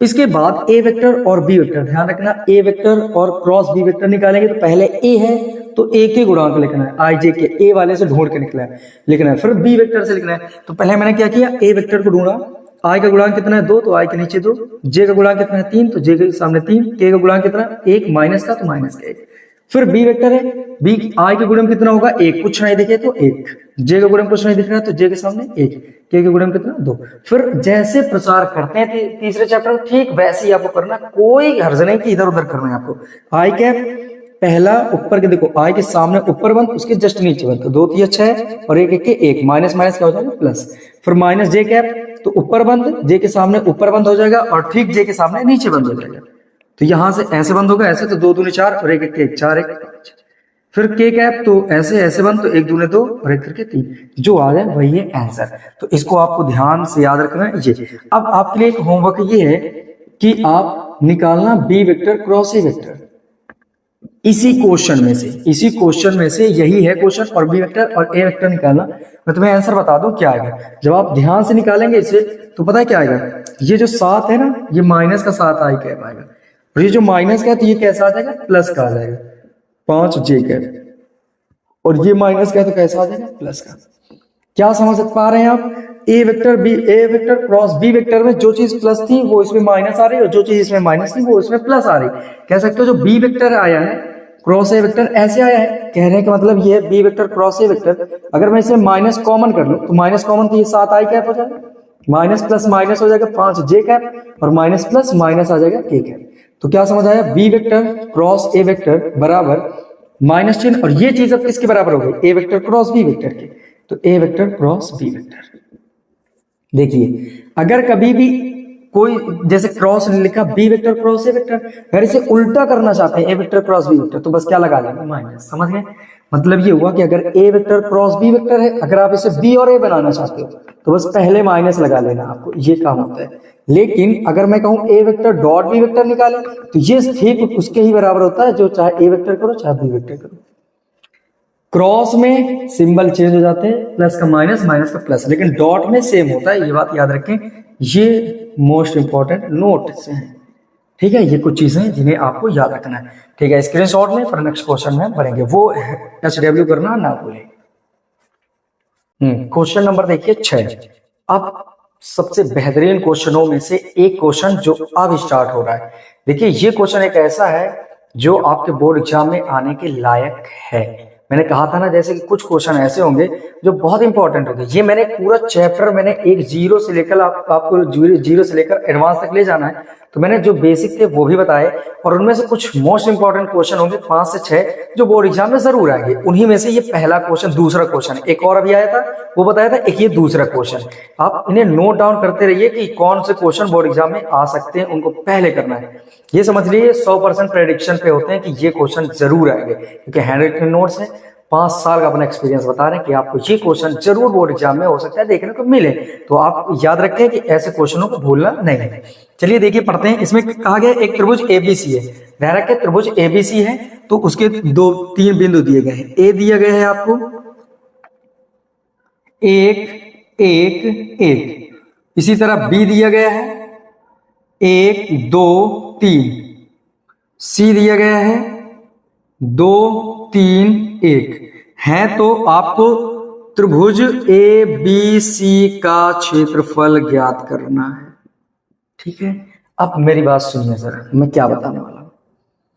इसके बाद ए वेक्टर और बी वेक्टर, ध्यान रखना ए वेक्टर और क्रॉस बी वेक्टर निकालेंगे, तो पहले ए है तो ए के गुणांक लिखना है, आई जे के ए वाले से ढूंढ के लिखना है, फिर बी वेक्टर से लिखना है। तो पहले मैंने क्या किया, ए वेक्टर को ढूंढा, आई का गुणांक कितना है 2, तो आई के नीचे 2, जे का गुणांक कितना है 3, तो जे के सामने 3, के का गुणांक कितना है 1, माइनस का तो माइनस का 1। फिर बी वेक्टर है, बी आई के गुणन कितना होगा 1, कुछ नहीं दिखे तो 1, जे का गुणन कुछ नहीं दिख रहा तो जे के सामने 1, के का गुणन कितना 2। फिर जैसे प्रसार करते हैं तीसरे चैप्टर में, ठीक वैसे ही आपको करना, कोई हर्ज नहीं कि इधर उधर करना है आपको। आई कैप पहला ऊपर के देखो, आई के सामने ऊपर बंद, उसके जस्ट नीचे बंद, तो 2 3 6 और 1 1 के 1, माइनस माइनस क्या हो जाएगा प्लस। फिर माइनस जे कैप, तो ऊपर बंद, जे के सामने ऊपर बंद हो जाएगा और ठीक जे के सामने नीचे बंद हो जाएगा, तो यहां से ऐसे बंद होगा, ऐसे, तो 2 दूने 4 और 1 1 के 1, 4 1 5। फिर के कैप, तो ऐसे ऐसे बंद, तो 1 दूने 2 और 1 करके 3, जो आ जाए वही है आंसर। तो इसको आपको ध्यान से याद रखना है। ये अब आपके लिए एक होमवर्क ये है कि आप निकालना B vector cross A vector, इसी क्वेश्चन में से यही है क्वेश्चन, और बी वेक्टर और ए वेक्टर निकालना। मैं तुम्हें आंसर बता दूं क्या आएगा, जब आप ध्यान से निकालेंगे इसे तो पता है क्या आएगा, ये जो 7 है ना, ये माइनस का 7 आई कैप आएगा, और ये जो माइनस का है तो ये कैसा आ जाएगा, प्लस का आ जाएगा, 5 जे कैप, और ये माइनस का है तो कैसा आ जाएगा, प्लस का। क्या समझ पा रहे हैं आप, ए वेक्टर क्रॉस बी वेक्टर में जो चीज प्लस थी वो इसमें माइनस आ रही है, और जो चीज इसमें माइनस थी वो इसमें प्लस आ रही। कह सकते हो जो बी वेक्टर आया है क्रॉस ए वेक्टर ऐसे आया है, कहने का मतलब ये है B vector cross A vector, अगर मैं इसे माइनस कॉमन कर लूं तो माइनस कॉमन तो ये 7 आई कैप हो जाएगा, माइनस प्लस माइनस हो जाएगा 5 जे कैप, और माइनस प्लस माइनस आ जाएगा के कैप। तो क्या समझ आया, B vector cross A vector बराबर माइनस चिन्ह, और ये चीज अब किसके बराबर हो गई, A vector cross B vector के, तो A vector cross B vector. देखिए अगर कभी भी कोई जैसे क्रॉस ने लिखा B vector cross A vector, अगर इसे उल्टा करना चाहते हैं A vector cross B vector, तो बस क्या लगा लेंगे, माइनस। समझ गए, मतलब ये हुआ कि अगर ए वेक्टर क्रॉस बी वेक्टर है, अगर आप इसे बी और ए बनाना चाहते हो तो बस पहले माइनस लगा लेना, आपको ये काम होता है। लेकिन अगर मैं कहूं ए वेक्टर डॉट बी वेक्टर निकाले, तो ये ठीक उसके ही बराबर होता है, जो चाहे ए वेक्टर करो चाहे बी वेक्टर करो। क्रॉस में सिंबल चेंज हो जाते हैं, प्लस का माइनस माइनस का प्लस, लेकिन डॉट में सेम होता है, ये बात याद रखें, ये मोस्ट इंपॉर्टेंट नोट से है। ठीक है, ये कुछ चीजें जिन्हें आपको याद रखना है। ठीक है, स्क्रीनशॉट में फिर नेक्स्ट क्वेश्चन में बढ़ेंगे, वो HW करना ना भूलें। क्वेश्चन नंबर देखिए 6। अब सबसे बेहतरीन क्वेश्चनों में से एक क्वेश्चन जो अब स्टार्ट हो रहा है। देखिए ये क्वेश्चन एक ऐसा है जो आपके बोर्ड एग्जाम में आने के लायक है। मैंने कहा था ना, जैसे कि कुछ क्वेश्चन ऐसे होंगे जो बहुत इंपॉर्टेंट होंगे। ये मैंने पूरा चैप्टर मैंने एक जीरो से लेकर आपको जीरो से लेकर एडवांस तक ले जाना है, तो मैंने जो बेसिक थे वो भी बताए, और उनमें से कुछ मोस्ट इंपॉर्टेंट क्वेश्चन होंगे 5 से 6 जो बोर्ड एग्जाम में जरूर आएंगे। उन्हीं में से ये पहला क्वेश्चन, दूसरा क्वेश्चन, एक और अभी आया था वो बताया था, एक ये दूसरा क्वेश्चन। आप इन्हें नोट डाउन करते रहिए कि कौन से क्वेश्चन बोर्ड एग्जाम में आ सकते हैं, उनको पहले करना है। ये समझ लीजिए 100% प्रेडिक्शन पे होते हैं कि ये क्वेश्चन जरूर आएंगे, क्योंकि हैंड रिटन नोट्स है। 5 साल का अपना एक्सपीरियंस बता रहे हैं कि आपको ये क्वेश्चन जरूर बोर्ड एग्जाम में हो सकता है देखने को मिले, तो आप याद रखें कि ऐसे क्वेश्चनों को भूलना नहीं है। चलिए देखिए पढ़ते हैं। इसमें कहा गया एक त्रिभुज एबीसी है, ध्यान रखें त्रिभुज एबीसी है, तो उसके 2-3 बिंदु दिए गए हैं। ए दिया गया है आपको 1 1 1, इसी तरह बी दिया गया है 1 2 3, सी दिया गया है 2 3 1 है, तो आपको त्रिभुज ए बी सी का क्षेत्रफल ज्ञात करना है। ठीक है, अब मेरी बात सुनिए जरा, मैं क्या बताने वाला हूं।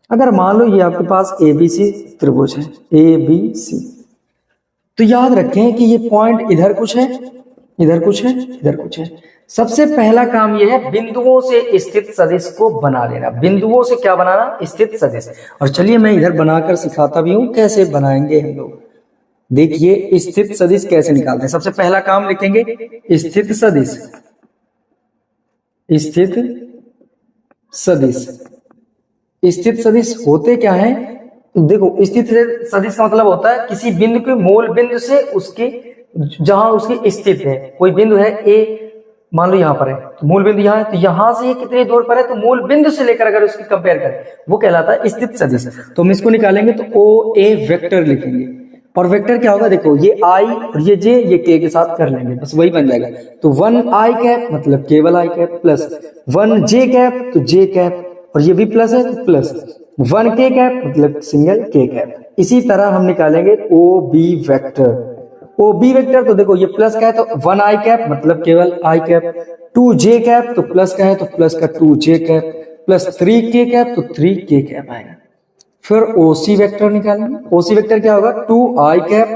अगर मान लो ये आपके पास ए बी सी त्रिभुज है, ए बी सी, तो याद रखें कि ये पॉइंट इधर कुछ है, इधर कुछ है, इधर कुछ है। सबसे पहला काम ये है बिंदुओं से स्थित सदिश को बना लेना। बिंदुओं से क्या बनाना? स्थित सदिश। और चलिए मैं इधर बनाकर सिखाता भी हूं कैसे बनाएंगे हम लोग। देखिए स्थित सदिश कैसे निकालते हैं। सबसे पहला काम लिखेंगे स्थित सदिश। स्थित सदिश, स्थित सदिश होते क्या है? देखो स्थित सदिश का मतलब होता है किसी बिंदु के मूल बिंदु से उसके जहां उसकी स्थित है, कोई बिंदु है ए, मान लो यहां पर है, तो मूल बिंदु यहां है, तो यहां से ये कितनी दूर पर है, तो मूल बिंदु से लेकर अगर उसकी कंपेयर करें वो कहलाता है स्थित सदिश। तो हम इसको निकालेंगे तो ओ ए वेक्टर लिखेंगे। और वेक्टर क्या होगा? देखो ये आई और ये जे ये के साथ कर लेंगे, बस वही बन जाएगा। तो 1 आई कैप मतलब केवल आई कैप, प्लस 1 जे कैप तो जे कैप, और ये भी प्लस है तो प्लस 1 के कैप मतलब सिंगल के कैप। इसी तरह हम निकालेंगे O B vector. O B vector तो देखो ये प्लस का है तो 1 आई कैप मतलब केवल आई कैप, 2 जे कैप तो प्लस का है तो प्लस का 2 जे कैप, प्लस 3 के कैप तो 3 के कैप आएगा। फिर ओसी वेक्टर निकालेंगे। ओसी वेक्टर क्या होगा? 2 आई कैप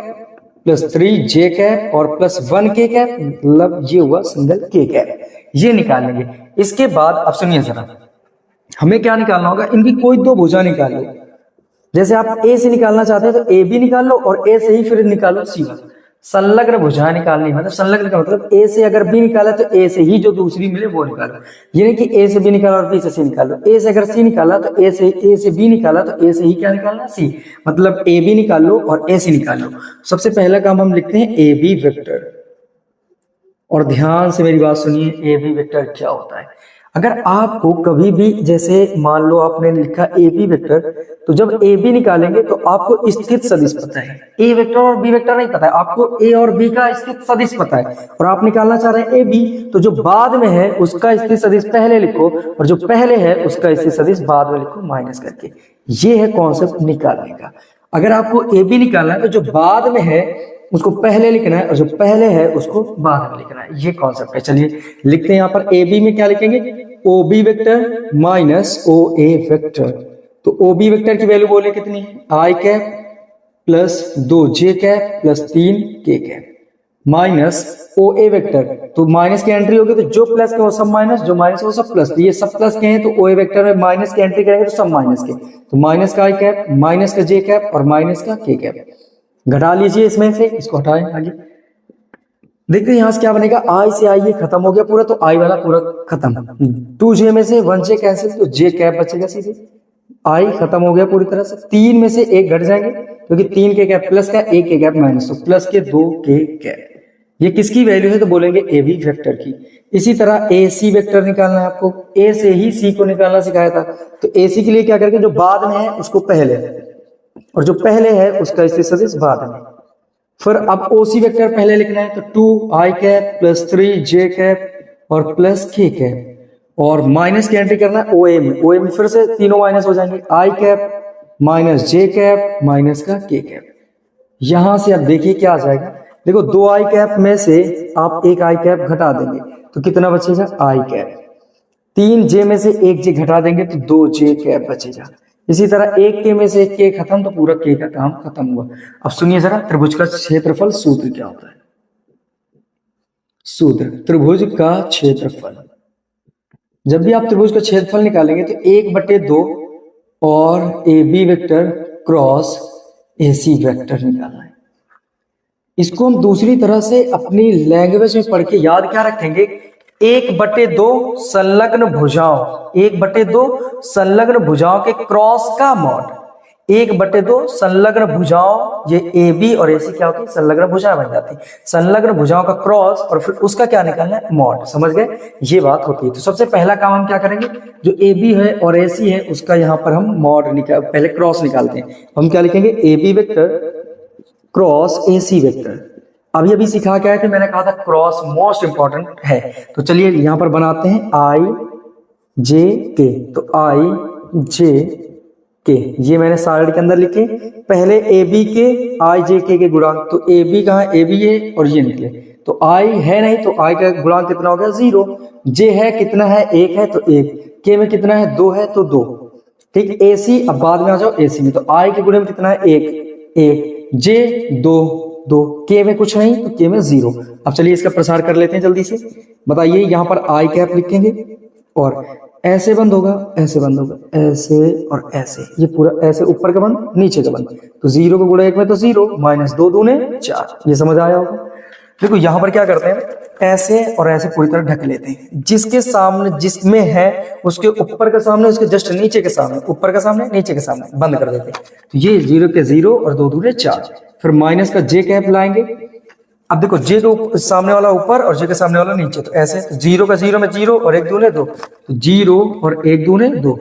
प्लस 3 जे कैप और प्लस 1 के कैप मतलब ये हुआ सिंगल के कैप। ये निकालेंगे। इसके बाद अब सुनिए जरा, हमें क्या निकालना होगा? इनकी कोई दो भुजा निकाल लो। जैसे आप ए से निकालना चाहते हैं तो ए बी निकाल लो और ए से ही फिर निकालो सी वन। संलग्न भुजा निकालनी, मतलब संलग्न का मतलब ए से अगर बी निकाला तो ए से ही जो दूसरी मिले वो निकालो। ये नहीं कि ए से बी निकाला और बी से सी निकालो। ए से अगर सी निकाला तो ए से बी निकाला तो ए से ही क्या निकालना? सी। मतलब ए बी निकाल लो और ए सी निकाल लो। सबसे पहला काम हम लिखते हैं ए बी वेक्टर। और ध्यान से मेरी बात सुनिए, ए बी वेक्टर क्या होता है। अगर आपको कभी भी जैसे मान लो आपने लिखा ए बी वेक्टर, तो जब ए बी निकालेंगे तो आपको स्थित सदिश पता है, ए वेक्टर और बी वेक्टर नहीं पता है, आपको ए और बी का स्थित सदिश पता है और आप निकालना चाह रहे हैं ए बी, तो जो बाद में है उसका स्थित सदिश पहले लिखो और जो पहले है उसका स्थित सदिश बाद में लिखो माइनस करके। ये है कॉन्सेप्ट निकालने का। अगर आपको ए बी निकालना है तो जो बाद में है उसको पहले लिखना है और जो पहले है उसको बाद में लिखना है। ये कॉन्सेप्ट है। चलिए लिखते हैं यहाँ पर ए बी में क्या लिखेंगे? ओ B vector minus O A vector. तो ओ बी वेक्टर की वैल्यू बोले कितनी है? आई कैप प्लस 2 जे कैप प्लस 3 के cap minus O A vector. तो माइनस की एंट्री होगी तो जो प्लस के वो सब माइनस, जो माइनस वो सब प्लस। तो ये सब प्लस के हैं तो ओ ए वेक्टर में माइनस की एंट्री करेंगे तो सब माइनस के। तो माइनस का आई कैप, माइनस का जे कैप और माइनस का के कैप। घटा लीजिए इसमें से, इसको हटाएं आगे। देखते हैं यहां से क्या बनेगा? आई से आई ये खत्म हो गया पूरा, तो आई वाला पूरा खत्म। 2 जे में से 1 जे कैंसिल तो जे कैप बचेगा सीधे। आई खत्म हो गया पूरी तरह से। 3 में से 1 घट जाएंगे क्योंकि 3 के कैप प्लस का, 1 के कैप माइनस, तो प्लस के 2 के कैप। ये किसकी वैल्यू है? तो बोलेंगे ए बी वेक्टर की। इसी तरह ए सी वेक्टर निकालना है आपको। ए से ही सी को निकालना सिखाया था, तो ए सी के लिए क्या करेंगे? जो बाद में है उसको पहले और जो पहले है उसका स्थित सदिश बाद में। फिर अब ओसी वेक्टर पहले लिखना है तो 2 आई कैप प्लस 3 जे कैप और प्लस के कैप और माइनस की एंट्री करना है ओए में। ओए में फिर से तीनों माइनस हो जाएंगे, आई कैप माइनस जे कैप माइनस का के कैप। यहां से अब देखिए क्या आ जाएगा। देखो 2 आई कैप में से आप 1 आई कैप घटा देंगे तो कितना बचेगा? आई कैप। 3 जे में से 1 जे घटा देंगे तो 2 जे कैप बचेगा। इसी तरह 1 के में से 1 के खत्म तो पूरा के का काम खत्म हुआ। अब सुनिए जरा, त्रिभुज का क्षेत्रफल सूत्र क्या होता है? सूत्र त्रिभुज का क्षेत्रफल। जब भी आप त्रिभुज का क्षेत्रफल निकालेंगे तो 1/2 और A B vector cross A C vector निकालना है। इसको हम दूसरी तरह से अपनी लैंग्वेज में पढ़ के याद क्या रखेंगे? 1/2 संलग्न भुजाओं, 1/2 संलग्न भुजाओं के क्रॉस का मॉड। 1/2 संलग्न भुजाओं, ये ए बी और ए सी क्या होती है? संलग्न भुजाएं बन जाती है। संलग्न भुजाओं का क्रॉस और फिर उसका क्या निकालना है? मॉड। समझ गए? ये बात होती है। तो सबसे पहला काम हम क्या करेंगे? जो ए बी है और ए सी है उसका यहाँ पर हम मॉड निकाल, पहले क्रॉस निकालते हैं। हम क्या लिखेंगे? A B vector cross A C vector. अभी सिखा क्या है कि मैंने कहा था क्रॉस मोस्ट इंपॉर्टेंट है। तो चलिए यहां पर बनाते हैं आई जे के। तो आई जे के, ये मैंने साइड के अंदर लिखे। पहले ए बी के आई जे के गुणांक, तो ए बी कहाँ है, ए बी है और ये निकले, तो आई है नहीं, तो आई का गुणांक कितना हो गया 0। जे है कितना है, 1 है तो 1, के में कितना है 2 है तो 2, ठीक। ए सी, अब बाद में आ जाओ ए सी में, तो आई के गुणे में कितना है 1, जे 2, के में कुछ नहीं तो के में 0। अब चलिए इसका प्रसार कर लेते हैं जल्दी से। बताइए यहाँ पर आई कैप लिखेंगे और ऐसे बंद होगा, ऐसे बंद होगा, ऐसे और ऐसे, ये पूरा ऐसे ऊपर का बंद नीचे का बंद, तो 0 को गुणा 1 में तो 0, -2 दूने 4, ये समझ आया होगा। देखो यहाँ पर क्या करते हैं, ऐसे और ऐसे पूरी तरह ढक लेते हैं, जिसके सामने जिसमें है उसके ऊपर का सामने, उसके जस्ट नीचे के सामने, ऊपर का सामने नीचे के सामने बंद कर देते हैं। तो ये 0 के 0 और 2 दूने 4, फिर माइनस का जे कैप लाएंगे। अब देखो जे के सामने वाला ऊपर और जे के सामने वाला नीचे, तो ऐसे, तो 0 का 0 में 0 और 1 दूने 2, तो 0 और 1 दूने 2,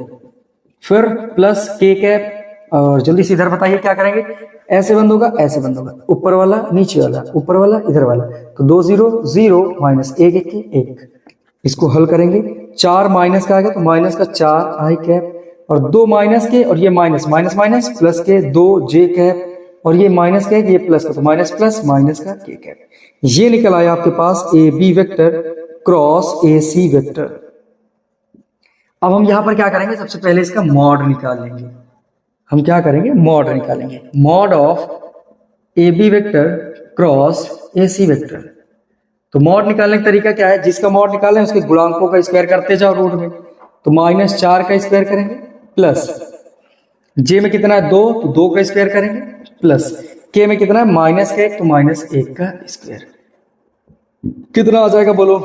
फिर प्लस के कैप, और जल्दी से इधर बताइए क्या करेंगे, ऐसे बंद होगा, ऐसे बंद होगा, ऊपर वाला नीचे वाला, ऊपर वाला इधर वाला, तो 2 0 0 माइनस 1 1, इसको हल करेंगे। 4 माइनस का आ गया तो माइनस का 4 आई कैप, और 2 माइनस के और ये माइनस, माइनस माइनस प्लस के 2 जे कैप, और ये माइनस का ये प्लस का, तो माइनस प्लस माइनस का के कैप। ये निकल आया आपके पास A B vector cross A C vector. अब हम यहां पर क्या करेंगे, सबसे पहले इसका मॉड निकाल लेंगे। हम क्या करेंगे, मॉड निकालेंगे, mod of A B vector cross A C vector. तो मॉड निकालने का तरीका क्या है, जिसका मॉड निकालें उसके गुणांकों का स्क्वायर करते जाओ रूट में, तो -4 का स्क्वायर करेंगे, प्लस जे में कितना है 2, तो 2 का स्क्वायर करेंगे, प्लस के में कितना है -1, तो -1 का स्क्वायर। कितना आ जाएगा बोलो,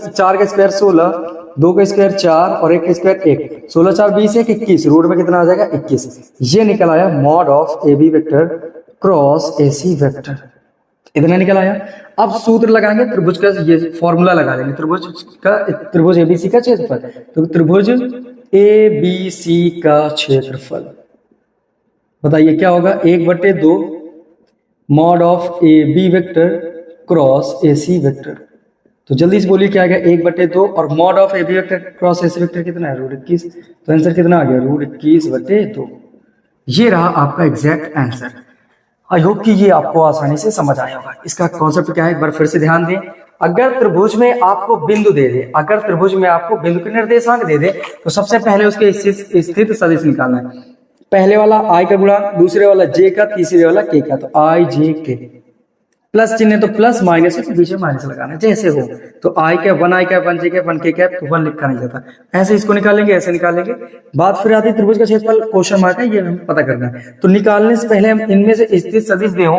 4 का स्क्वायर 16, 2 का स्क्वायर 4 और 1 का स्क्वायर 1, 16 4 20 1 21, रूट में कितना आ जाएगा 21। ये निकल आया mod of A B vector cross A C vector, इतना निकल आया। अब सूत्र लगाएंगे, त्रिभुज का ये फॉर्मूला लगा लेंगे, त्रिभुज एबीसी का क्षेत्रफल, तो त्रिभुज एबीसी का क्षेत्रफल बताइए क्या होगा, 1/2 mod of A B vector cross A C vector. तो जल्दी से बोलिए क्या आ गया, 1/2, और mod of A B vector cross A C vector कितना है, √21, तो आंसर कितना आ गया, √21/2। ये रहा आपका एग्जैक्ट आंसर। आई होप कि ये आपको आसानी से समझ आया होगा। इसका कॉन्सेप्ट क्या है, एक बार फिर से ध्यान दें। अगर त्रिभुज में आपको बिंदु दे दे, अगर त्रिभुज में आपको बिंदु के निर्देशांक दे दे, तो सबसे पहले उसके स्थित सदिश निकालना है। पहले वाला आई का गुणांक, दूसरे वाला जे का, तीसरे वाला के का, तो आई जे के, प्लस चिन्ह तो प्लस, माइनस है तो बीच में माइनस लगाना है जैसे हो। तो आई कैप 1 आई कैप 1 जे कैप 1 के कैप, तो 1 लिखा नहीं जाता, ऐसे इसको निकालेंगे, ऐसे निकालेंगे। बात फिर आती है त्रिभुज का क्षेत्रफल, क्वेश्चन मार्क है, ये हमें पता करना है। तो निकालने से पहले हम इनमें से स्थित सदिश दे हो,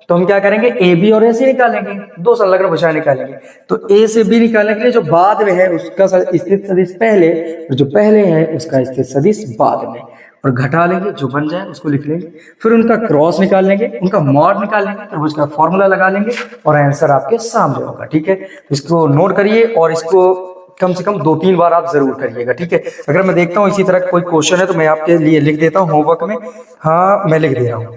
तो हम क्या करेंगे, ए बी और ए सी निकालेंगे, 2 संलग्न भुजाएं निकालेंगे। तो ए से बी निकालने के लिए जो बाद में है उसका स्थित सदिश पहले, और जो पहले है उसका स्थित सदिश बाद में, और घटा लेंगे, जो बन जाए उसको लिख लेंगे। फिर उनका क्रॉस निकाल लेंगे, उनका मॉड निकाल लेंगे, तो उसका फॉर्मूला लगा लेंगे और आंसर आपके सामने होगा। ठीक है, तो इसको नोट करिए और इसको कम से कम 2-3 बार आप जरूर करिएगा। ठीक है, अगर मैं देखता हूँ इसी तरह कोई क्वेश्चन है तो मैं आपके लिए लिख देता हूँ होमवर्क में। हाँ, मैं लिख दे रहा हूँ,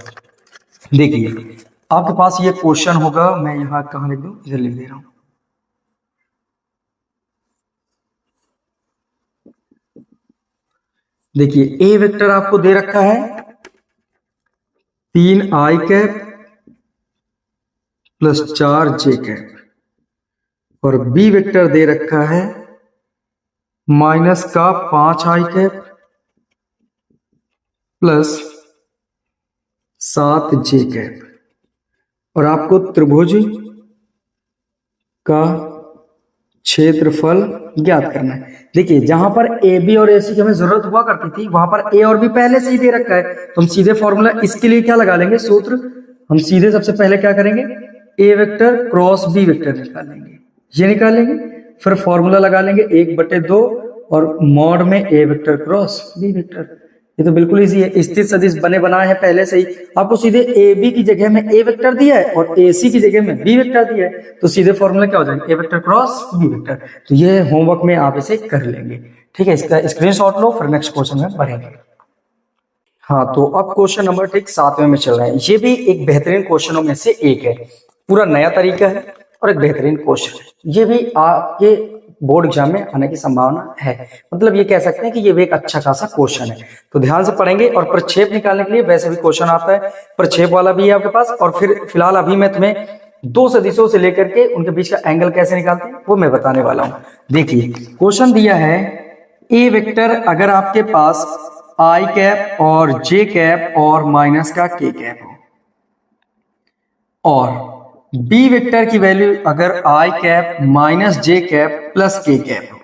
देखिए आपके पास ये क्वेश्चन होगा, मैं यहाँ कहाँ लिख दूँ, इधर लिख दे रहा हूँ। देखिए ए वेक्टर आपको दे रखा है 3 आई कैप प्लस 4 जे कैप, और बी वेक्टर दे रखा है -5 आई कैप प्लस 7 जे कैप, और आपको त्रिभुज का क्षेत्रफल ज्ञात करना है। देखिए जहां पर ए बी और ए सी की हमें जरूरत हुआ करती थी, वहां पर ए और बी पहले से ही दे रखा है, तो हम सीधे फॉर्मूला इसके लिए क्या लगा लेंगे, सूत्र। हम सीधे सबसे पहले क्या करेंगे, ए वेक्टर क्रॉस बी वेक्टर निकालेंगे, ये निकालेंगे, फिर फॉर्मूला लगा लेंगे 1/2 और मॉड में ए वेक्टर क्रॉस बी वेक्टर। ये तो बिल्कुल इजी है, स्थित सदिश बने बनाए हैं पहले से ही। आपको सीधे ए बी की जगह में ए वेक्टर दिया है और ए सी की जगह में बी वेक्टर दिया है, तो सीधे फॉर्मूला क्या हो जाएगा, A vector cross B vector. तो ये होमवर्क में आप इसे कर लेंगे। ठीक है, इसका स्क्रीनशॉट लो, फिर नेक्स्ट क्वेश्चन में बढ़ेंगे। हाँ, तो अब क्वेश्चन नंबर ठीक 7वें में चल रहे हैं। ये भी एक बेहतरीन क्वेश्चनों में से एक है, पूरा नया तरीका है और एक बेहतरीन क्वेश्चन है। ये भी आपके बोर्ड एग्जाम में आने की संभावना है। मतलब ये कह सकते हैं कि ये भी एक अच्छा खासा क्वेश्चन है। तो ध्यान से पढ़ेंगे। और प्रक्षेप निकालने के लिए वैसे भी क्वेश्चन आता है, प्रक्षेप वाला भी है आपके पास। और फिर फिलहाल अभी मैं तुम्हें दो सदिशों से लेकर के उनके बीच का एंगल कैसे निकालते हैं वो मैं बताने वाला हूं। देखिए क्वेश्चन दिया है, ए वेक्टर अगर आपके पास आई कैप और जे कैप और माइनस का के कैप हो, और बी वेक्टर की वैल्यू अगर आई कैप माइनस जे कैप प्लस के कैप हो,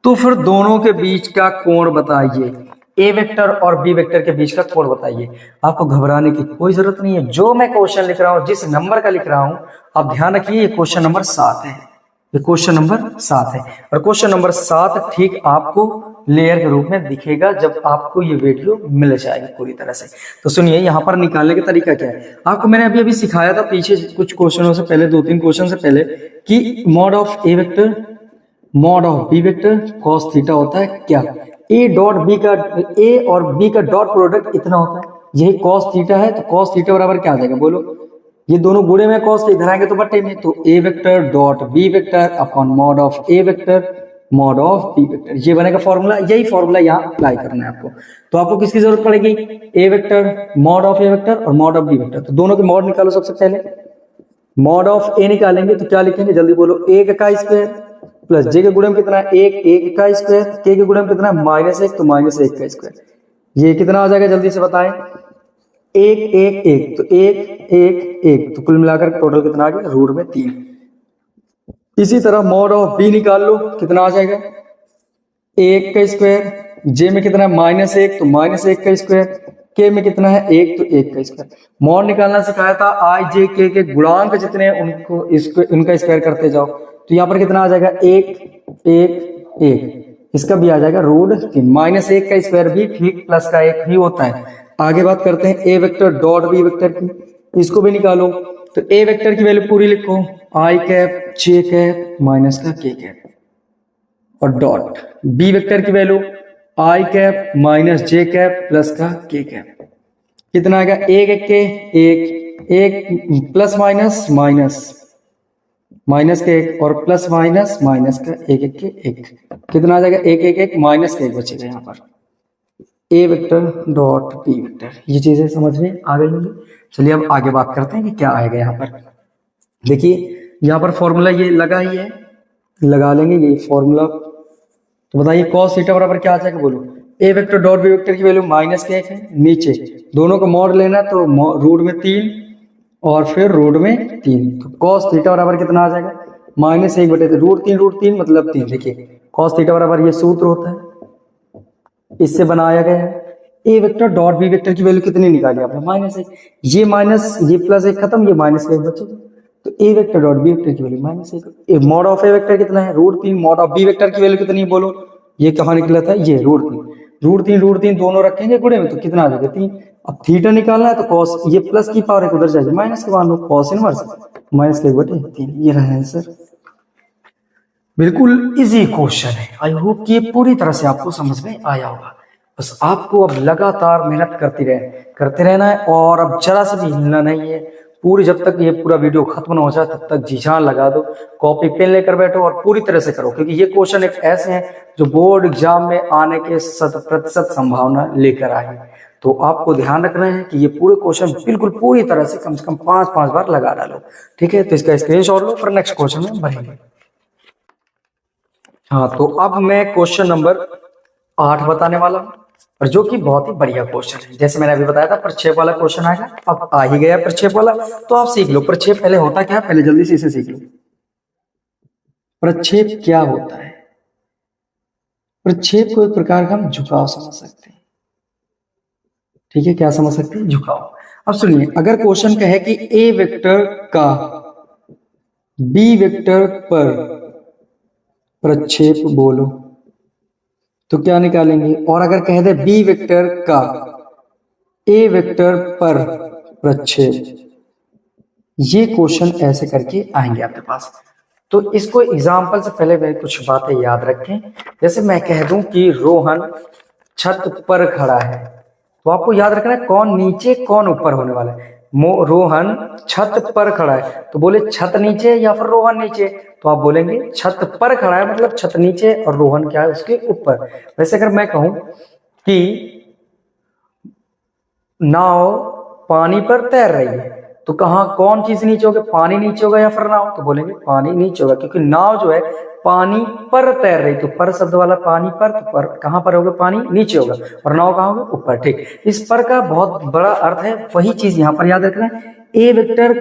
तो फिर दोनों के बीच का कोण बताइए। ए वेक्टर और बी वेक्टर के बीच का कोण बताइए। आपको घबराने की कोई जरूरत नहीं है। जो मैं क्वेश्चन लिख रहा हूं, जिस नंबर का लिख रहा हूं, आप ध्यान रखिए, ये क्वेश्चन नंबर 7 है। ये क्वेश्चन नंबर 7 है और क्वेश्चन नंबर 7 ठीक आपको लेयर के रूप में दिखेगा जब आपको ये वीडियो मिल जाएगी पूरी तरह से। तो सुनिए, यहाँ पर निकालने का तरीका क्या है। आपको मैंने अभी सिखाया था पीछे कुछ क्वेश्चनों से पहले, 2-3 क्वेश्चन से पहले, कि mod of A vector mod of B vector cos theta होता है क्या। ए डॉट बी का, ए और बी का डॉट प्रोडक्ट इतना होता है, यही कॉस थीटा है। तो कॉस थीटा बराबर क्या आ जाएगा बोलो, ये दोनों गुणे में कॉस इधर आएंगे तो बट्टे में, तो A vector dot B vector upon mod of A vector mod of B vector, ये बनेगा फॉर्मूला। यही फॉर्मूला यहाँ अप्लाई करना है आपको। तो आपको किसकी जरूरत पड़ेगी, A vector mod of A vector और मॉड ऑफ बी वेक्टर। तो दोनों के मॉड निकालो। सबसे पहले मॉड ऑफ ए निकालेंगे तो क्या लिखेंगे, जल्दी बोलो, एक का स्क्वायर प्लस जे के गुणे में कितना है, एक का स्क्वायर, के गुणे में कितना है, -1, तो -1 का स्क्वायर। ये कितना आ जाएगा जल्दी से बताएं, एक, तो एक, तो कुल मिलाकर टोटल कितना आ गया, रूट में 3। इसी तरह मॉड ऑफ बी निकाल लो, कितना आ जाएगा, 1 का स्क्वायर, जे में कितना है, -1, तो -1 का स्क्वायर, के में कितना है, 1, तो 1 का स्क्वायर। मॉड निकालना सिखाया था, आई जे के गुणांक जितने हैं उनको उनका स्क्वायर करते जाओ। तो यहाँ पर कितना आ जाएगा, 1, इसका भी आ जाएगा रूट 3। -1 का स्क्वायर भी ठीक प्लस का 1 ही होता है। आगे बात करते हैं A vector dot B vector की, इसको भी निकालो। तो ए वेक्टर की वैल्यू पूरी लिखो, आई कैप जे कैप माइनस का के कैप, और डॉट बी वेक्टर की वैल्यू आई कैप माइनस जे कैप प्लस का के कैप। कितना आएगा, एक प्लस माइनस का 1 और प्लस माइनस का 1 के 1, कितना आ जाएगा, 1 माइनस का 1 बचेगा यहाँ पर। ए वेक्टर डॉट बी वेक्टर, ये चीजें समझ में आ गई होंगी। चलिए अब आगे बात करते हैं कि क्या आएगा यहाँ पर। देखिए यहाँ पर फॉर्मूला ये लगा ही है, लगा लेंगे ये फॉर्मूला। तो बताइए cos थीटा बराबर क्या आ जाएगा बोलो, A vector dot B vector की वैल्यू -1 है, नीचे दोनों का मॉड लेना तो रूट में 3 और फिर रूट में 3, तो cos थीटा बराबर कितना आ जाएगा, -1/√3, √3 मतलब 3। देखिए cos थीटा बराबर ये सूत्र होता है, इससे बनाया गया है। A vector dot B vector की वैल्यू कितनी निकाली आपने, -1, ये माइनस ये प्लस 1 खत्म, ये -1 बचेगा। तो A vector dot B vector की value -1, mod of A vector कितना है, √3, मॉड ऑफ बी वेक्टर की वैल्यू कितनी बोलो, ये कहाँ निकला था, ये √3 दोनों रखेंगे गुणे में तो कितना आ जाएगा, 3। अब थीटा निकालना है तो cos, ये प्लस की पावर एक उधर जाएगी, माइनस के मान लो, cos इनवर्स -1/3, ये रहा आंसर। बिल्कुल इजी क्वेश्चन है। आई होप कि ये पूरी तरह से आपको समझ में आया होगा। बस आपको अब लगातार मेहनत करते रहना है और अब जरा से भी हिलना नहीं है। पूरी जब तक ये पूरा वीडियो खत्म ना हो जाए तब तक जी जान लगा दो, कॉपी पेन लेकर बैठो और पूरी तरह से करो, क्योंकि ये क्वेश्चन एक ऐसे हैं जो बोर्ड एग्जाम में आने के 100% संभावना लेकर आए। तो आपको ध्यान रखना है कि ये पूरे क्वेश्चन बिल्कुल पूरी तरह से कम 5 बार लगा डालो, ठीक है। तो इसका स्क्रीनशॉट लो, फिर नेक्स्ट क्वेश्चन में बढ़ेंगे। हाँ, तो अब मैं क्वेश्चन नंबर 8 बताने वाला हूँ, और जो कि बहुत ही बढ़िया क्वेश्चन है। जैसे मैंने अभी बताया था प्रक्षेप वाला क्वेश्चन आएगा, अब आ ही गया प्रक्षेप वाला, तो आप सीख लो प्रक्षेप पहले होता क्या है, पहले जल्दी से इसे सीख लो। प्रक्षेप क्या होता है, प्रक्षेप को एक प्रकार का हम झुकाव समझ सकते हैं, ठीक है। क्या समझ सकते हैं, झुकाव। अब सुनिए, अगर क्वेश्चन कहे कि ए वेक्टर का बी वेक्टर पर प्रक्षेप बोलो, तो क्या निकालेंगे। और अगर कह दे बी वेक्टर का ए वेक्टर पर प्रक्षेप, ये क्वेश्चन ऐसे करके आएंगे आपके पास। तो इसको एग्जाम्पल से पहले मैं कुछ बातें याद रखें। जैसे मैं कह दूं कि रोहन छत पर खड़ा है, तो आपको याद रखना है कौन नीचे कौन ऊपर होने वाला है। रोहन छत पर खड़ा है, तो बोले छत नीचे या फिर रोहन नीचे, तो आप बोलेंगे छत पर खड़ा है, मतलब छत नीचे और रोहन क्या है उसके ऊपर। वैसे अगर मैं कहूं कि नाव पानी पर तैर रही है, तो कहाँ कौन चीज नीचे होगा, पानी नीचे होगा या फिर नाव, तो बोलेंगे पानी नीचे होगा, क्योंकि नाव जो है पानी पर तैर रही, तो पर शब्द वाला पानी पर, तो पर कहां पर होगा, पानी नीचे होगा, और नाव कहां होगा, ऊपर। ठीक, इस पर का बहुत बड़ा अर्थ है, वही चीज यहां पर याद रखना है। ए वेक्टर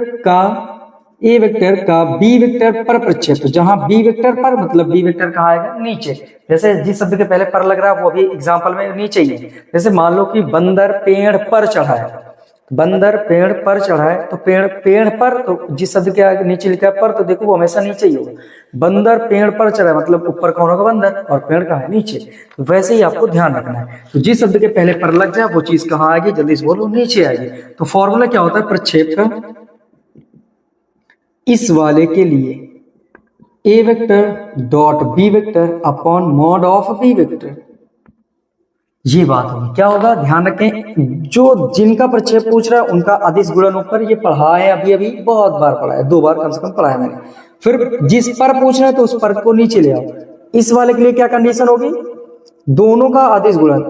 का बी वेक्टर पर प्रक्षेप, तो जहां बी वेक्टर पर मतलब बी वेक्टर कहाँ आएगा, नीचे। जैसे जिस शब्द के पहले पर लग रहा है वो भी एग्जाम्पल में नीचे ही है। जैसे मान लो कि बंदर पेड़ पर चढ़ा है, बंदर पेड़ पर चढ़ा है, तो पेड़ पर, तो जिस शब्द के आगे नीचे लिखा है पर, तो देखो वो हमेशा नीचे ही होगा। बंदर पेड़ पर चढ़ा है मतलब ऊपर कौन होगा, बंदर, और पेड़ कहाँ है, नीचे। तो वैसे ही आपको ध्यान रखना है, तो जिस शब्द के पहले पर लग जाए वो चीज कहाँ आएगी, जल्दी से बोलो, नीचे आएगी। तो फॉर्मूला क्या होता है प्रक्षेप का, इस वाले के लिए A vector dot B vector upon mod of B vector, ये बात होगी। क्या होगा, ध्यान रखें, जो जिनका प्रक्षेप पूछ रहा है उनका अदिश गुणन ऊपर, ये पढ़ा है अभी अभी बहुत बार पढ़ा है, 2 बार कम से कम पढ़ा है मैंने। फिर जिस पर पूछ रहा है तो उस पर को नीचे ले आओ। इस वाले के लिए क्या कंडीशन होगी, दोनों का अदिश गुणन,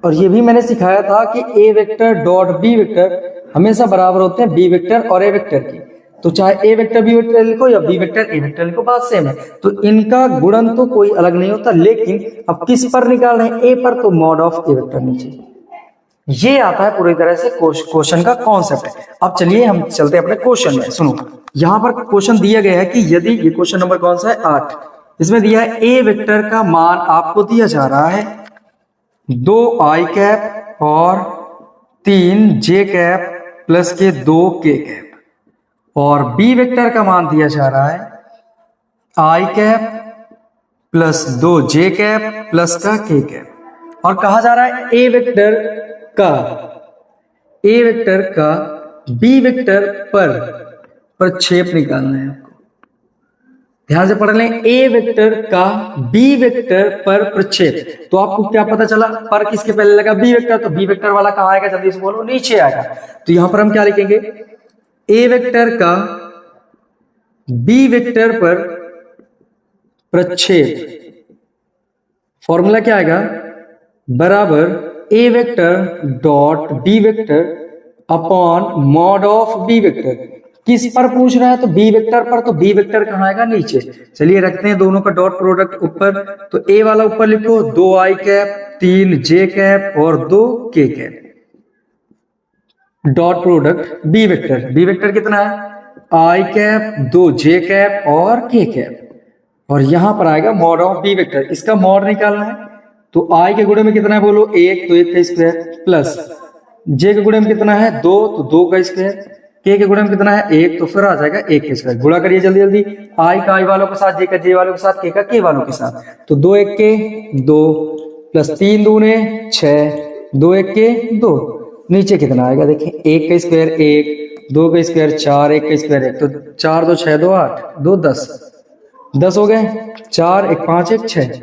और ये भी मैंने सिखाया था कि ए वेक्टर डॉट बी वेक्टर हमेशा बराबर होते हैं बी वेक्टर और ए वेक्टर की। तो चाहे ए वेक्टर बी वेक्टर लिखो या बी वेक्टर ए वेक्टर लिखो, बात सेम है। तो इनका गुणन तो कोई अलग नहीं होता, लेकिन अब किस पर निकाल रहे हैं, ए पर, तो मॉड ऑफ ए वेक्टर नीचे। ये आता है पूरी तरह से क्वेश्चन का कॉन्सेप्ट। अब चलिए हम चलते हैं अपने क्वेश्चन में। सुनो, यहां पर क्वेश्चन दिया गया है कि यदि, ये क्वेश्चन नंबर कौन सा है, 8, इसमें दिया है ए वेक्टर का मान आपको दिया जा रहा है 2 आई कैप और 3 जे कैप प्लस के 2 के कैप, और बी वेक्टर का मान दिया जा रहा है आई कैप प्लस 2 जे कैप प्लस का के कैप, और कहा जा रहा है ए वेक्टर का बी वेक्टर पर प्रक्षेप निकालना है आपको। ध्यान से पढ़ लें, ए वेक्टर का बी वेक्टर पर प्रक्षेप, तो आपको क्या पता चला, पर किसके पहले लगा, बी वेक्टर, तो बी वेक्टर वाला कहां आएगा, जल्दी से बोलो, नीचे आएगा। तो यहां पर हम क्या लिखेंगे, ए वेक्टर का बी वेक्टर पर प्रक्षेप, फॉर्मूला क्या आएगा, बराबर A vector dot B vector upon mod of B vector. किस पर पूछ रहा है, तो बी वेक्टर पर, तो बी वेक्टर कहां आएगा, नीचे। चलिए रखते हैं दोनों का डॉट प्रोडक्ट ऊपर, तो ए वाला ऊपर लिखो 2 आई कैप 3 जे कैप और 2 के cap, dot product B vector कितना है, आई कैप 2 जे कैप और के कैप, और यहां पर आएगा मॉड ऑफ बी वेक्टर। इसका मॉड निकालना है, तो आई के गुणे में कितना है बोलो, 1, तो 1 का स्क्वायर, प्लस जे के गुणे में कितना है 2, तो 2 का स्क्वायर, के गुणे में कितना है 1, तो फिर आ जाएगा 1 का स्क्वायर। गुणा करिए जल्दी जल्दी, आई का आई वालों के साथ, जे का जे वालों के साथ, के का के वालों के साथ, तो 2 1 के 2 प्लस 3 दूने 6, 2 1 के 2, नीचे कितना आएगा देखिए, 1 का स्क्वायर 1, 2 का स्क्वायर 4, 1 का स्क्वायर 1, तो 4 2 6 2 8 2 10 हो गए, 4 1 5 1 6,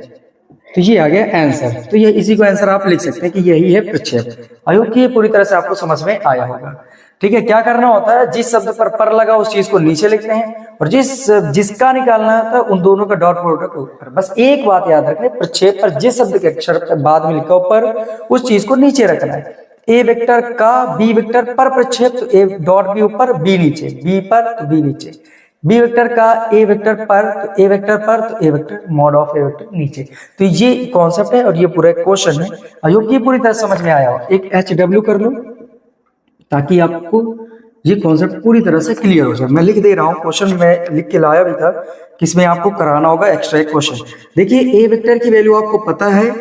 तो ये आ गया आंसर। तो ये इसी को आंसर आप लिख सकते हैं कि यही है प्रक्षेप। आई होप कि ये पूरी तरह से आपको समझ में आया होगा। ठीक है, क्या करना होता है, जिस शब्द पर लगा उस चीज को नीचे लिखते हैं, और जिसका निकालना होता है उन दोनों का डॉट प्रोडक्ट ऊपर। बस एक बात याद रखना, प्रक्षेप पर जिस शब्द के अक्षर बाद में लिखा ऊपर उस चीज को नीचे रखना है। ए वेक्टर का बी वेक्टर पर प्रक्षेप, तो ए डॉट बी ऊपर बी नीचे, बी पर तो बी नीचे, बी वेक्टर का ए वेक्टर पर, तो ए वेक्टर पर तो A vector mod of A vector नीचे। तो ये कॉन्सेप्ट है और ये पूरा क्वेश्चन है। आई होप ये पूरी तरह समझ में आया हो। एक HW कर लो ताकि आपको ये कॉन्सेप्ट पूरी तरह से क्लियर हो जाए। मैं लिख दे रहा हूँ, क्वेश्चन में लिख के लाया भी था कि इसमें आपको कराना होगा एक्स्ट्रा एक क्वेश्चन। देखिए ए वेक्टर की वैल्यू आपको पता है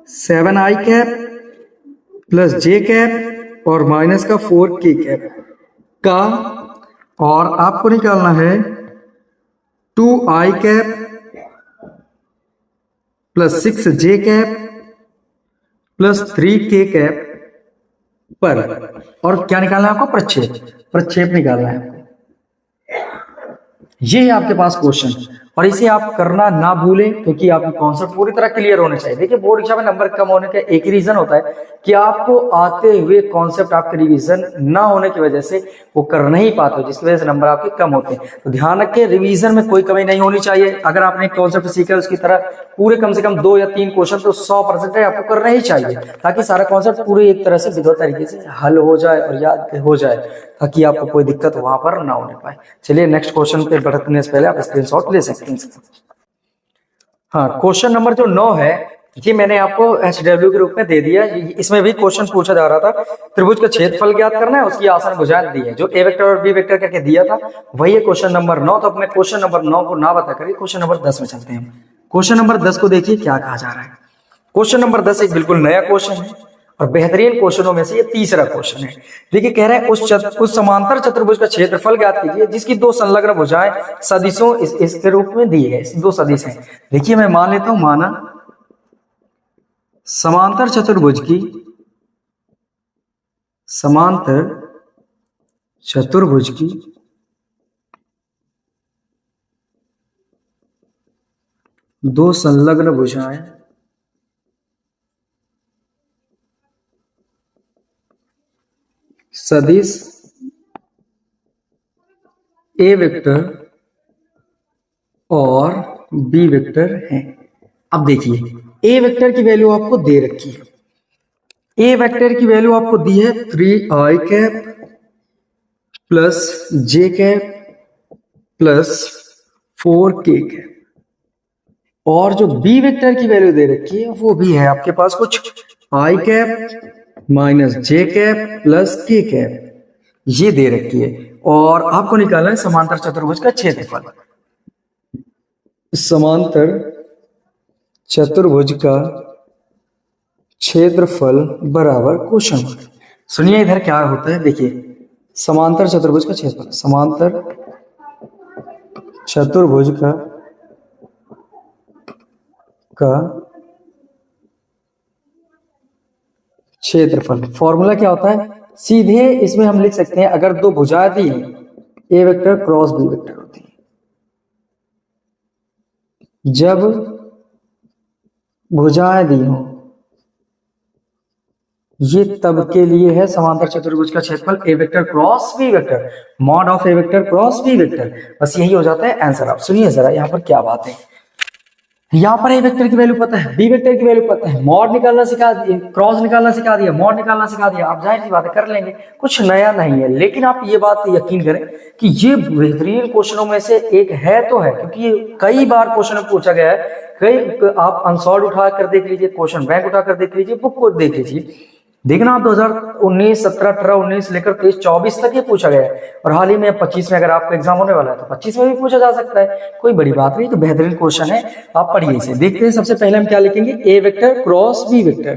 7 आई कैप प्लस जे कैप और माइनस का 4 के कैप का, और आपको निकालना है 2 आई कैप प्लस 6 जे कैप प्लस 3 के कैप पर, और क्या निकालना है आपको, प्रक्षेप निकालना है आपको। ये है आपके पास क्वेश्चन। और इसे आप करना ना भूलें, क्योंकि आपके कॉन्सेप्ट पूरी तरह क्लियर होने चाहिए। देखिए बोर्ड एग्जाम में नंबर कम होने का एक ही रीजन होता है कि आपको आते हुए कॉन्सेप्ट आपके रिवीजन ना होने की वजह से वो कर नहीं पाते, जिसकी वजह से नंबर आपके कम होते हैं। तो ध्यान रखें, रिवीजन में कोई कमी नहीं होनी चाहिए। अगर आपने कॉन्सेप्ट सीखा है उसकी तरह पूरे कम से कम 2 या 3 क्वेश्चन तो 100% आपको करना ही चाहिए, ताकि सारा कॉन्सेप्ट पूरे एक तरह से विधिवत तरीके से हल हो जाए और याद हो जाए, ताकि आपको कोई दिक्कत वहां पर ना होने पाए। चलिए नेक्स्ट क्वेश्चन पे बढ़ने से पहले आप स्क्रीनशॉट ले सकते हैं। हाँ, क्वेश्चन नंबर जो 9 है ये मैंने आपको SW के रूप में दे दिया। इसमें भी क्वेश्चन पूछा जा रहा था, त्रिभुज का क्षेत्रफल ज्ञात करना है, उसकी आसान भुजाएं दी है। जो ए वेक्टर और बी वेक्टर करके दिया था वही है क्वेश्चन नंबर 9। तो अब मैं क्वेश्चन नंबर 9 को ना बता करिए, क्वेश्चन नंबर 10 में चलते हैं। क्वेश्चन नंबर 10 को देखिए क्या कहा जा रहा है। क्वेश्चन नंबर 10 एक बिल्कुल नया क्वेश्चन है और बेहतरीन क्वेश्चनों में से ये तीसरा क्वेश्चन है। देखिए कह रहा है उस समांतर चतुर्भुज का क्षेत्रफल ज्ञात कीजिए जिसकी 2 संलग्न भुजाएं सदिशों इसके रूप में दिए गए। 2 सदिश हैं। देखिए मैं मान लेता हूं, माना समांतर चतुर्भुज की 2 संलग्न भुजाएं सदिश ए वेक्टर और बी वेक्टर है। अब देखिए ए वेक्टर की वैल्यू आपको दे रखी है। ए वेक्टर की वैल्यू आपको दी है 3i कैप प्लस जे कैप प्लस 4k कैप, और जो बी वेक्टर की वैल्यू दे रखी है वो भी है आपके पास कुछ i cap minus J cap plus k cap, ये दे रखी है। और आपको निकालना है समांतर चतुर्भुज का क्षेत्रफल। समांतर चतुर्भुज का क्षेत्रफल बराबर क्वेश्चन। सुनिए इधर क्या होता है, देखिए समांतर चतुर्भुज का क्षेत्रफल, समांतर चतुर्भुज का क्षेत्रफल फॉर्मूला क्या होता है, सीधे इसमें हम लिख सकते हैं अगर 2 भुजाएं दी हैं A vector cross B vector होती है, जब भुजाएं दी हो ये तब के लिए है समांतर चतुर्भुज का क्षेत्रफल A vector cross B vector, mod of A vector cross B vector. बस यही हो जाता है आंसर। आप सुनिए जरा यहाँ पर क्या बात है। यहाँ पर ए वेक्टर की वैल्यू पता है, बी वेक्टर की वैल्यू पता है, मॉड निकालना सिखा दिए, क्रॉस निकालना सिखा दिया, मॉड निकालना सिखा दिया। आप जाहिर सी बातें कर लेंगे, कुछ नया नहीं है। लेकिन आप ये बात यकीन करें कि ये बेहतरीन क्वेश्चनों में से एक है तो है, क्योंकि ये कई बार क्वेश्चन पूछा गया है। कई आप अनसॉल्व उठा कर देख लीजिए, क्वेश्चन बैंक उठा कर देख लीजिए, बुक को देख लीजिए, देखना आप 2019, 17, 18, 19 लेकर 23, 24 तक ये पूछा गया है। और हाल ही में 25 में अगर आपका एग्जाम होने वाला है तो 25 में भी पूछा जा सकता है, कोई बड़ी बात नहीं। तो बेहतरीन क्वेश्चन है, आप पढ़िए इसे। देखते हैं सबसे पहले हम क्या लिखेंगे, A vector cross B vector.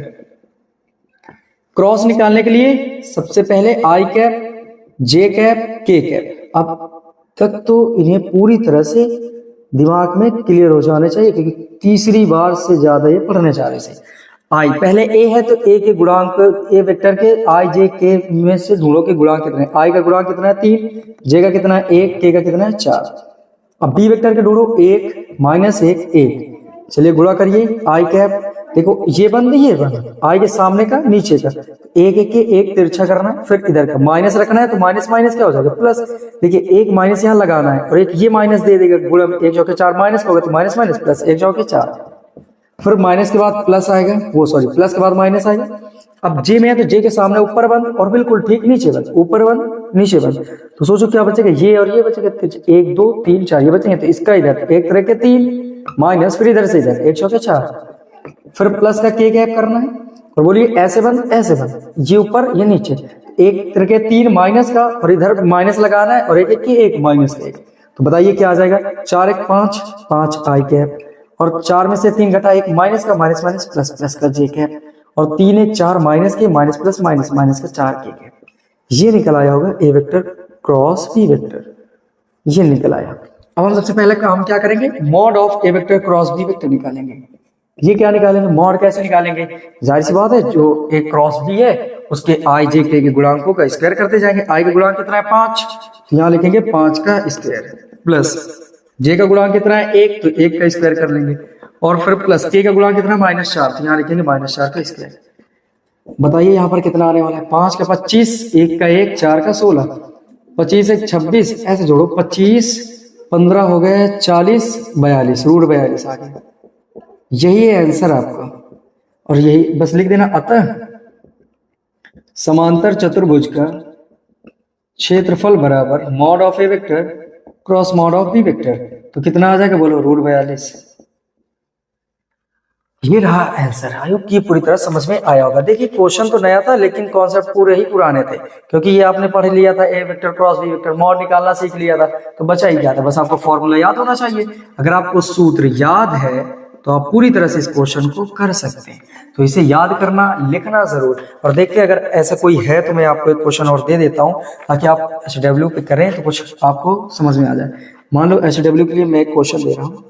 Cross निकालने के लिए सबसे पहले I cap, J cap, K cap. अब तक तो इन्हें पूरी तरह से दिमाग में क्लियर हो जाने चाहिए, क्योंकि तीसरी बार से ज्यादा ये पढ़ने जा रहे थे। आई पहले ए है तो ए के गुणांक, ए वेक्टर के आई जे के में से ढूंढो के गुणांक कितने। आई का गुणांक कितना है 3, जे का कितना है 1, के का कितना है 4। अब बी वेक्टर के ढूंढो 1 माइनस 1 1। चलिए गुणा करिए, आई कैप देखो ये बंद ये बंद, आई के सामने का नीचे का, एक एक के एक तिरछा करना है, फिर इधर का माइनस रखना है तो माइनस माइनस क्या हो जाएगा प्लस। देखिए एक माइनस यहाँ लगाना है और एक ये माइनस दे देगा, गुणा 1 चौके 4 माइनस होगा तो माइनस माइनस प्लस 1 चौके 4, फिर माइनस के बाद प्लस आएगा, वो सॉरी प्लस के बाद माइनस आएगा। अब जे में है तो जे के सामने ऊपर बंद और बिल्कुल ठीक नीचे बंद, ऊपर बंद नीचे बंद। तो सोचो क्या बचेगा, ये और ये बचेगा 1 2 3 4 ये बचेंगे। तो इसका इधर एक तरह के 3 माइनस, फिर इधर से इधर 1 चौके 4, फिर प्लस का के गैप करना है और बोलिए ऐसे बंद ऐसे बंद, ये ऊपर ये नीचे, एक तरह के 3 माइनस का और इधर माइनस लगाना है और एक एक की 1 माइनस का 1। तो बताइए क्या आ जाएगा, 4 1 5 5 आई कैप, और 4 में से 3 घटा 1 माइनस का माइनस माइनस प्लस प्लस का जे कैप, और 3 1 4 माइनस के माइनस प्लस माइनस माइनस का 4 के कैप। ये निकल आया होगा A vector cross B vector, ये निकल आया। अब हम सबसे पहले काम क्या करेंगे, mod of A vector cross B vector निकालेंगे। ये क्या निकालेंगे, मॉड कैसे निकालेंगे, जाहिर सी बात है जो एक क्रॉस बी है उसके आई जे के गुणांकों का स्क्वायर करते जाएंगे। आई का गुणांक कितना है 5, तो यहाँ लिखेंगे 5 का स्क्वायर प्लस जे का गुणांक कितना है 1, तो 1 का स्क्वायर कर लेंगे, और फिर प्लस के का गुणांक कितना -4, तो यहाँ लिखेंगे -4 का स्क्वायर। बताइए यहाँ पर कितना आने वाला है, 5 का 25, 1 का 1, 4 का 16, 25 1 26, ऐसे जोड़ो, 25 15 हो गए 40 42, √42 आ गया। यही है आंसर आपका, और यही बस लिख देना। अतः समांतर चतुर्भुज का क्षेत्रफल बराबर mod of A vector cross mod of B vector, तो कितना आ जाएगा बोलो, √42। ये रहा आंसर। आई होप ये पूरी तरह समझ में आया होगा। देखिए क्वेश्चन तो नया था लेकिन कॉन्सेप्ट पूरे ही पुराने थे, क्योंकि ये आपने पढ़ लिया था, A vector cross B vector, mod निकालना सीख लिया था, तो बचा ही क्या था, बस आपको फॉर्मूला याद होना चाहिए। अगर आपको सूत्र याद है तो आप पूरी तरह से इस क्वेश्चन को कर सकते हैं। तो इसे याद करना, लिखना जरूर। और देखिए अगर ऐसा कोई है तो मैं आपको एक क्वेश्चन और दे देता हूँ ताकि आप HW पे करें तो कुछ आपको समझ में आ जाए। मान लो HW के लिए मैं एक क्वेश्चन दे रहा हूँ,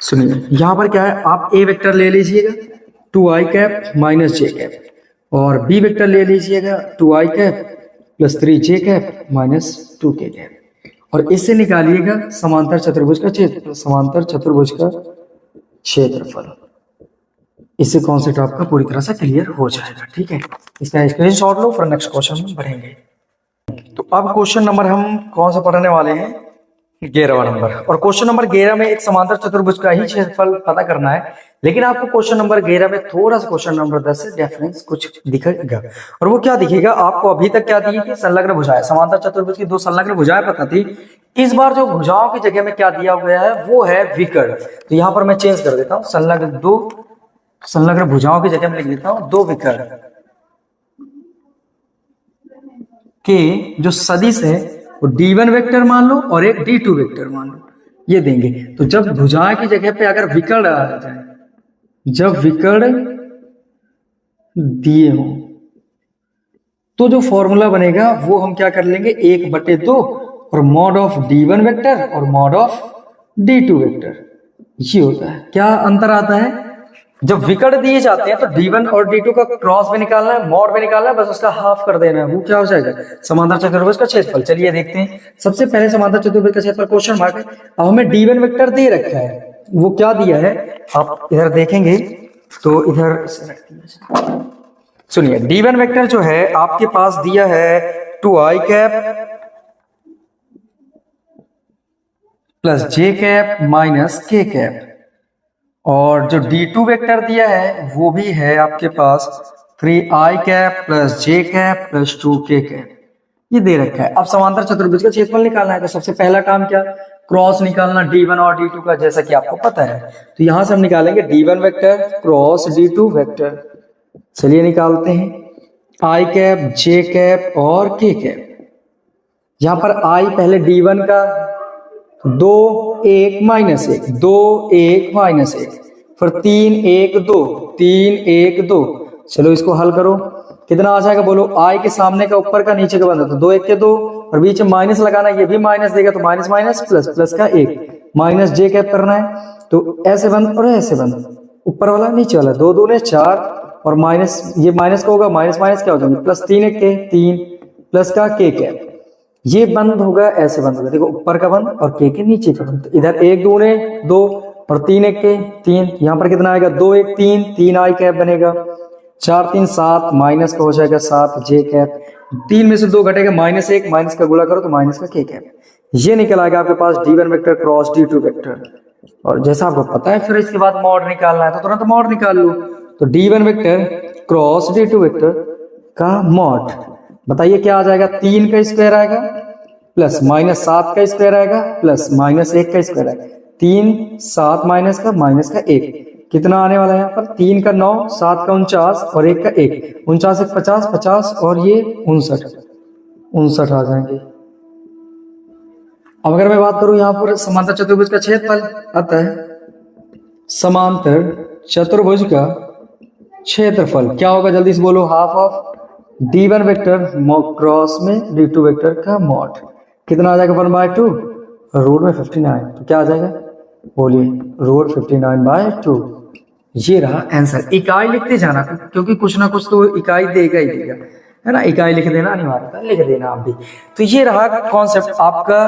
सुनिए। यहाँ पर क्या है, आप ए वेक्टर ले लीजिएगा 2i कैप -j कैप, और बी वेक्टर ले लीजिएगा 2i cap +3j cap -2k cap, और इससे निकालिएगा समांतर चतुर्भुज का क्षेत्र, समांतर चतुर्भुज का क्षेत्रफल। इससे कॉन्सेप्ट आपका पूरी तरह से क्लियर हो जाएगा। ठीक है, इसका स्क्रीनशॉट लो, फिर नेक्स्ट क्वेश्चन में बढ़ेंगे। तो अब क्वेश्चन नंबर हम कौन सा पढ़ने वाले हैं, 11वां नंबर। और क्वेश्चन नंबर 11 में एक समांतर चतुर्भुज का ही क्षेत्रफल पता करना है, लेकिन आपको क्वेश्चन नंबर 11 में थोड़ा सा क्वेश्चन नंबर 10 से डिफरेंस कुछ दिखेगा। और वो क्या दिखेगा, आपको अभी तक क्या दी थी, संलग्न भुजाएं, समांतर चतुर्भुज की 2 संलग्न भुजाएं पता थी। इस बार जो भुजाओं की जगह में क्या दिया गया है वो है विकर्ण। तो यहाँ पर मैं चेंज कर देता हूँ, संलग्न भुजाओं की जगह में लिख देता हूँ 2 विकर्ण के जो सदिश है वो d1 वेक्टर मान लो और एक d2 वेक्टर मान लो, ये देंगे। तो जब भुजाएं की जगह पे अगर विकर्ण आ जाए, जब विकर्ण दिए हो तो जो फॉर्मूला बनेगा वो हम क्या कर लेंगे, 1/2 और मॉड ऑफ d1 वेक्टर और मॉड ऑफ d2 वेक्टर, ये होता है। क्या अंतर आता है, जब विकर्ण दिए जाते हैं तो d1 और d2 का क्रॉस भी निकालना है, मॉड भी निकालना है, बस उसका हाफ कर देना है, वो क्या हो जाएगा, समांतर चतुर्भुज का क्षेत्रफल। चलिए देखते हैं। सबसे पहले समांतर चतुर्भुज का क्षेत्रफल क्वेश्चन मार्क है। अब हमें d1 वेक्टर दे रखा है, वो क्या दिया है आप इधर देखेंगे तो इधर सुनिए, d1 वेक्टर जो है आपके पास दिया है 2i cap +j cap -k cap, और जो d2 वेक्टर दिया है वो भी है आपके पास 3i cap +j cap +2k cap, ये दे रखा है। अब समांतर चतुर्भुज का क्षेत्रफल निकालना है, तो सबसे पहला काम क्या, क्रॉस निकालना d1 और d2 का, जैसा कि आपको पता है। तो यहां से हम निकालेंगे d1 vector cross d2 vector. चलिए निकालते हैं, i कैप j कैप और k कैप। यहां पर i पहले d1 का 2 1 -1, 2 1 -1, फिर 3 1 2, 3 1 2। चलो इसको हल करो, कितना आ जाएगा बोलो, i के सामने का ऊपर का नीचे का बंदा, तो 2 1 के 2, और बीच में माइनस लगाना, ये भी माइनस देगा, तो माइनस माइनस प्लस, प्लस का 1, -j कैप करना है, तो ऐसे बंद और ऐसे बंद, ऊपर वाला नीचे वाला, 2 2 4, और माइनस, ये माइनस का होगा, माइनस माइनस क्या हो जाएगा, +3 1 के 3, प्लस का k कैप, ये बंद होगा, ऐसे बंद होगा, देखो ऊपर का बंद और k के नीचे का बंद। तो इधर 1 2 2 और 3 1 के 3, यहाँ पर कितना आएगा, 2 1 3, 3 i कैप बनेगा, 4 3 7, माइनस का हो जाएगा 7 j कैप, 3 में से 2 घटेगा -1, माइनस का गुणा करो तो माइनस का k कैप, ये निकल आएगा आपके पास d1 vector cross d2 vector. और जैसा आपको पता है फिर इसके बाद मॉड निकालना है, तो तुरंत मॉड निकाल लो। तो d1 vector cross d2 vector का मॉड, बताइए क्या आ जाएगा, 3 का स्क्वायर आएगा प्लस -7 का स्क्वायर आएगा प्लस -1 का स्क्वायर आएगा, 3 7 माइनस का -1, कितना आने वाला है यहाँ पर, 3 का 9, 7 का 49 और 1 का 1, 49 1 50 50 और ये 59 आ जाएंगे। अब अगर मैं बात करूं यहाँ पर समांतर चतुर्भुज का क्षेत्रफल, आता है समांतर चतुर्भुज का क्षेत्रफल क्या होगा, जल्दी से बोलो, half of d1 vector cross में d2 वेक्टर का मॉड, कितना आ जाएगा 1/2, रूट में 59, तो क्या आ जाएगा बोलिए, √59/2। ये रहा आंसर। इकाई लिखते जाना क्योंकि कुछ ना कुछ तो इकाई देगा ही देगा, है ना, इकाई लिख देना अनिवार्य, लिख देना आप भी। तो ये रहा कॉन्सेप्ट आपका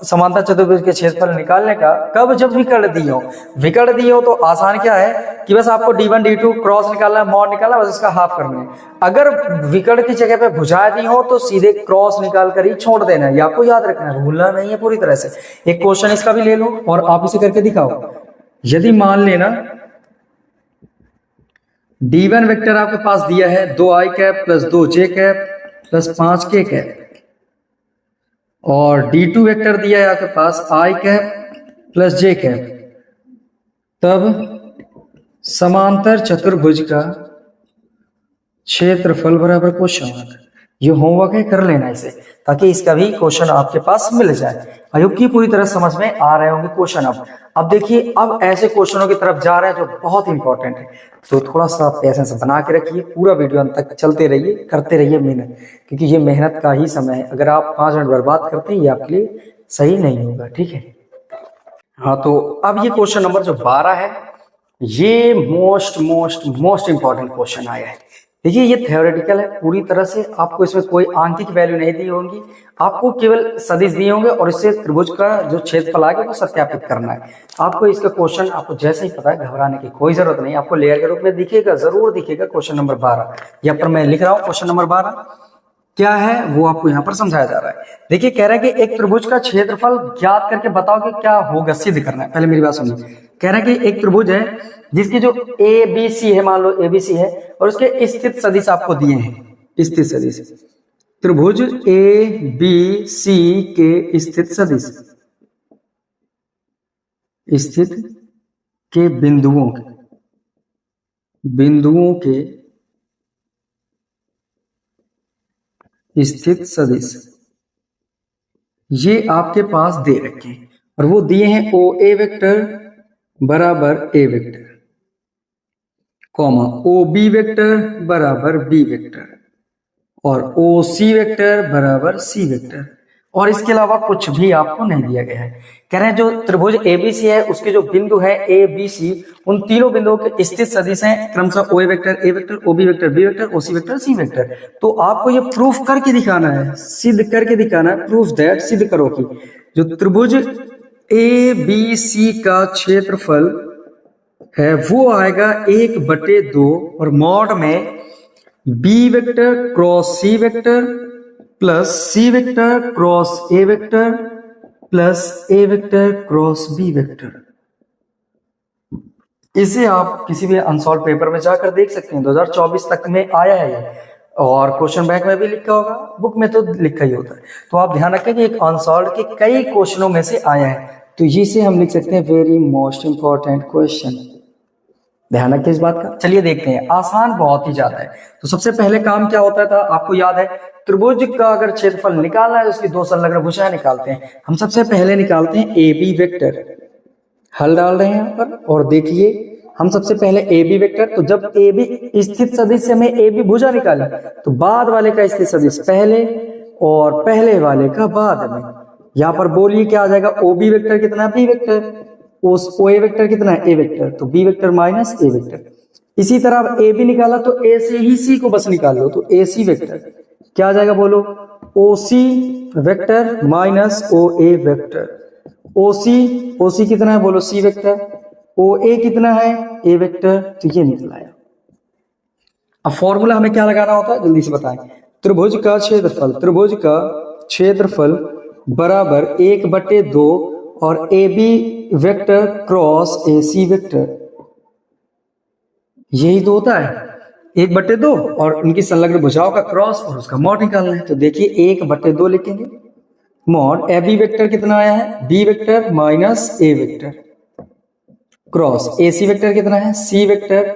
समांतर चतुर्भुज के क्षेत्रफल निकालने का, कब? जब विकर्ण दी हो। विकर्ण दी हो तो आसान क्या है कि बस आपको D1 D2 क्रॉस निकालना है, मॉड निकालना है, बस इसका हाफ करना है। अगर विकर्ण की जगह पे भुजाएं दी हो तो सीधे क्रॉस निकाल कर ही छोड़ देना है, ये आपको याद रखना है, भूलना नहीं है पूरी तरह से। एक क्वेश्चन इसका भी ले लो और आप इसे करके दिखाओ। यदि मान लेना D1 वेक्टर आपके पास दिया है 2i cap plus 2j cap plus 5k cap, और D2 वेक्टर दिया है आपके पास i cap plus j cap, तब समांतर चतुर्भुज का क्षेत्रफल बराबर क्वेश्चन मार्क। ये होमवर्क है, कर लेना इसे, ताकि इसका भी क्वेश्चन आपके पास मिल जाए। आई होप की पूरी तरह समझ में आ रहे होंगे क्वेश्चन। अब देखिए, अब ऐसे क्वेश्चनों की तरफ जा रहे हैं जो बहुत इंपॉर्टेंट है, तो थोड़ा सा पैसेंस बना के रखिए, पूरा वीडियो अंत तक चलते रहिए, करते रहिए मेहनत, क्योंकि ये मेहनत का ही समय है। अगर आप 5 मिनट बर्बाद करते हैं, ये आपके लिए सही नहीं होगा, ठीक है। हाँ, तो अब ये क्वेश्चन नंबर जो 12 है, ये मोस्ट इंपॉर्टेंट क्वेश्चन आया है। देखिए, ये थ्योरेटिकल है पूरी तरह से, आपको इसमें कोई आंकिक वैल्यू नहीं दी होंगी, आपको केवल सदिश दिए होंगे और इससे त्रिभुज का जो क्षेत्रफल आएगा वो सत्यापित करना है। आपको इसका क्वेश्चन आपको जैसे ही पता है, घबराने की कोई जरूरत नहीं, आपको लेयर के रूप में दिखेगा, जरूर दिखेगा। क्वेश्चन नंबर 12 यहाँ पर मैं लिख रहा हूँ। क्वेश्चन नंबर 12 क्या है वो आपको यहाँ पर समझाया जा रहा है। देखिए, कह रहा है कि एक त्रिभुज का क्षेत्रफल ज्ञात करके बताओ कि क्या होगा, सिद्ध करना है। पहले मेरी बात सुनिए। कह रहा है कि एक त्रिभुज है जिसकी जो ABC है, मान लो ABC है, और उसके स्थित सदिश आपको दिए हैं। स्थित सदिश, त्रिभुज ABC के स्थित सदिश, स्थित के बिंदुओं के स्थित सदिश ये आपके पास दे रखे हैं, और वो दिए हैं OA वेक्टर बराबर A vector, comma OB vector बराबर B वेक्टर, और OC वेक्टर बराबर C वेक्टर, और इसके अलावा कुछ भी आपको नहीं दिया गया है। कह रहे हैं जो त्रिभुज ABC है उसके जो बिंदु है ABC, उन तीनों बिंदुओं के स्थित सदिश हैं क्रमशः OA vector, A vector, OB vector, B vector, OC vector, C vector. तो आपको ये प्रूफ करके दिखाना है, सिद्ध करके दिखाना है, प्रूफ दैट, सिद्ध करो कि जो त्रिभुज ABC का क्षेत्रफल है वो आएगा 1/2, और मॉड में B vector cross C vector plus C vector cross A vector plus A vector cross B vector. इसे आप किसी भी अनसॉल्व पेपर में जाकर देख सकते हैं, 2024 तक में आया है ये, और क्वेश्चन बैंक में भी लिखा होगा, बुक में तो लिखा ही होता है। तो आप ध्यान रखें कि एक अनसॉल्व के कई क्वेश्चनों में से आया है, तो इसे हम लिख सकते हैं वेरी मोस्ट इंपॉर्टेंट क्वेश्चन। ध्यान रखें इस बात का। चलिए देखते हैं, आसान बहुत ही ज्यादा है। तो सबसे पहले काम क्या होता था, आपको याद है, त्रिभुज का अगर क्षेत्रफल निकालना है तो उसकी दो संलग्न भुजाएं निकालते हैं। हम सबसे पहले निकालते हैं AB वेक्टर, हल डाल रहे हैं यहाँ पर, और देखिए हम सबसे पहले AB वेक्टर, तो जब AB स्थित सदिश से हमें AB भुजा निकाले तो बाद वाले का स्थित सदिश पहले और पहले वाले का बाद में। यहाँ पर बोलिए क्या आ जाएगा, OB वेक्टर कितना है, B वेक्टर, OA वेक्टर कितना है, A वेक्टर, तो B vector minus A vector. इसी तरह अब AB निकाला तो A से ही C को बस निकाल लो, तो AC वेक्टर क्या आ जाएगा, बोलो, OC vector minus OA vector. OC कितना है, बोलो, C वेक्टर। OA कितना है, A वेक्टर, तो ये निकला है। अब फॉर्मूला हमें क्या लगाना होता है, जल्दी से बताएं। त्रिभुज का क्षेत्रफल बराबर 1/2 और AB vector cross AC vector, यही तो होता है, 1/2 और उनकी संलग्न भुजाओं का क्रॉस और उसका मॉड निकालना है। तो देखिए 1/2 लिखेंगे, मॉड AB वेक्टर कितना आया है, B vector minus A vector, cross AC vector कितना है, C vector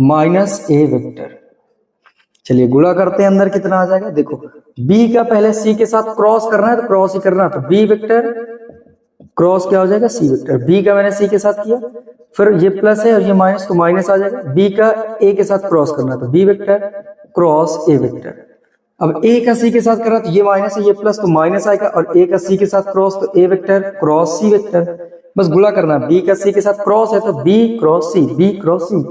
minus A vector. चलिए गुणा करते हैं, अंदर कितना आ जाएगा, देखो B का पहले C के साथ क्रॉस करना है तो क्रॉस ही करना, तो B वेक्टर क्रॉस क्या हो जाएगा, C वेक्टर। B का मैंने C के साथ किया, फिर ये प्लस है और ये माइनस, तो माइनस आ जाएगा। B का A के साथ क्रॉस करना, तो B vector cross A vector. अब A का C के साथ करना, तो ये माइनस है, ये प्लस, तो माइनस आएगा, और A का C के साथ क्रॉस, तो A vector cross C vector. बस गुणा करना, B का C के साथ क्रॉस है तो B cross C, B cross C,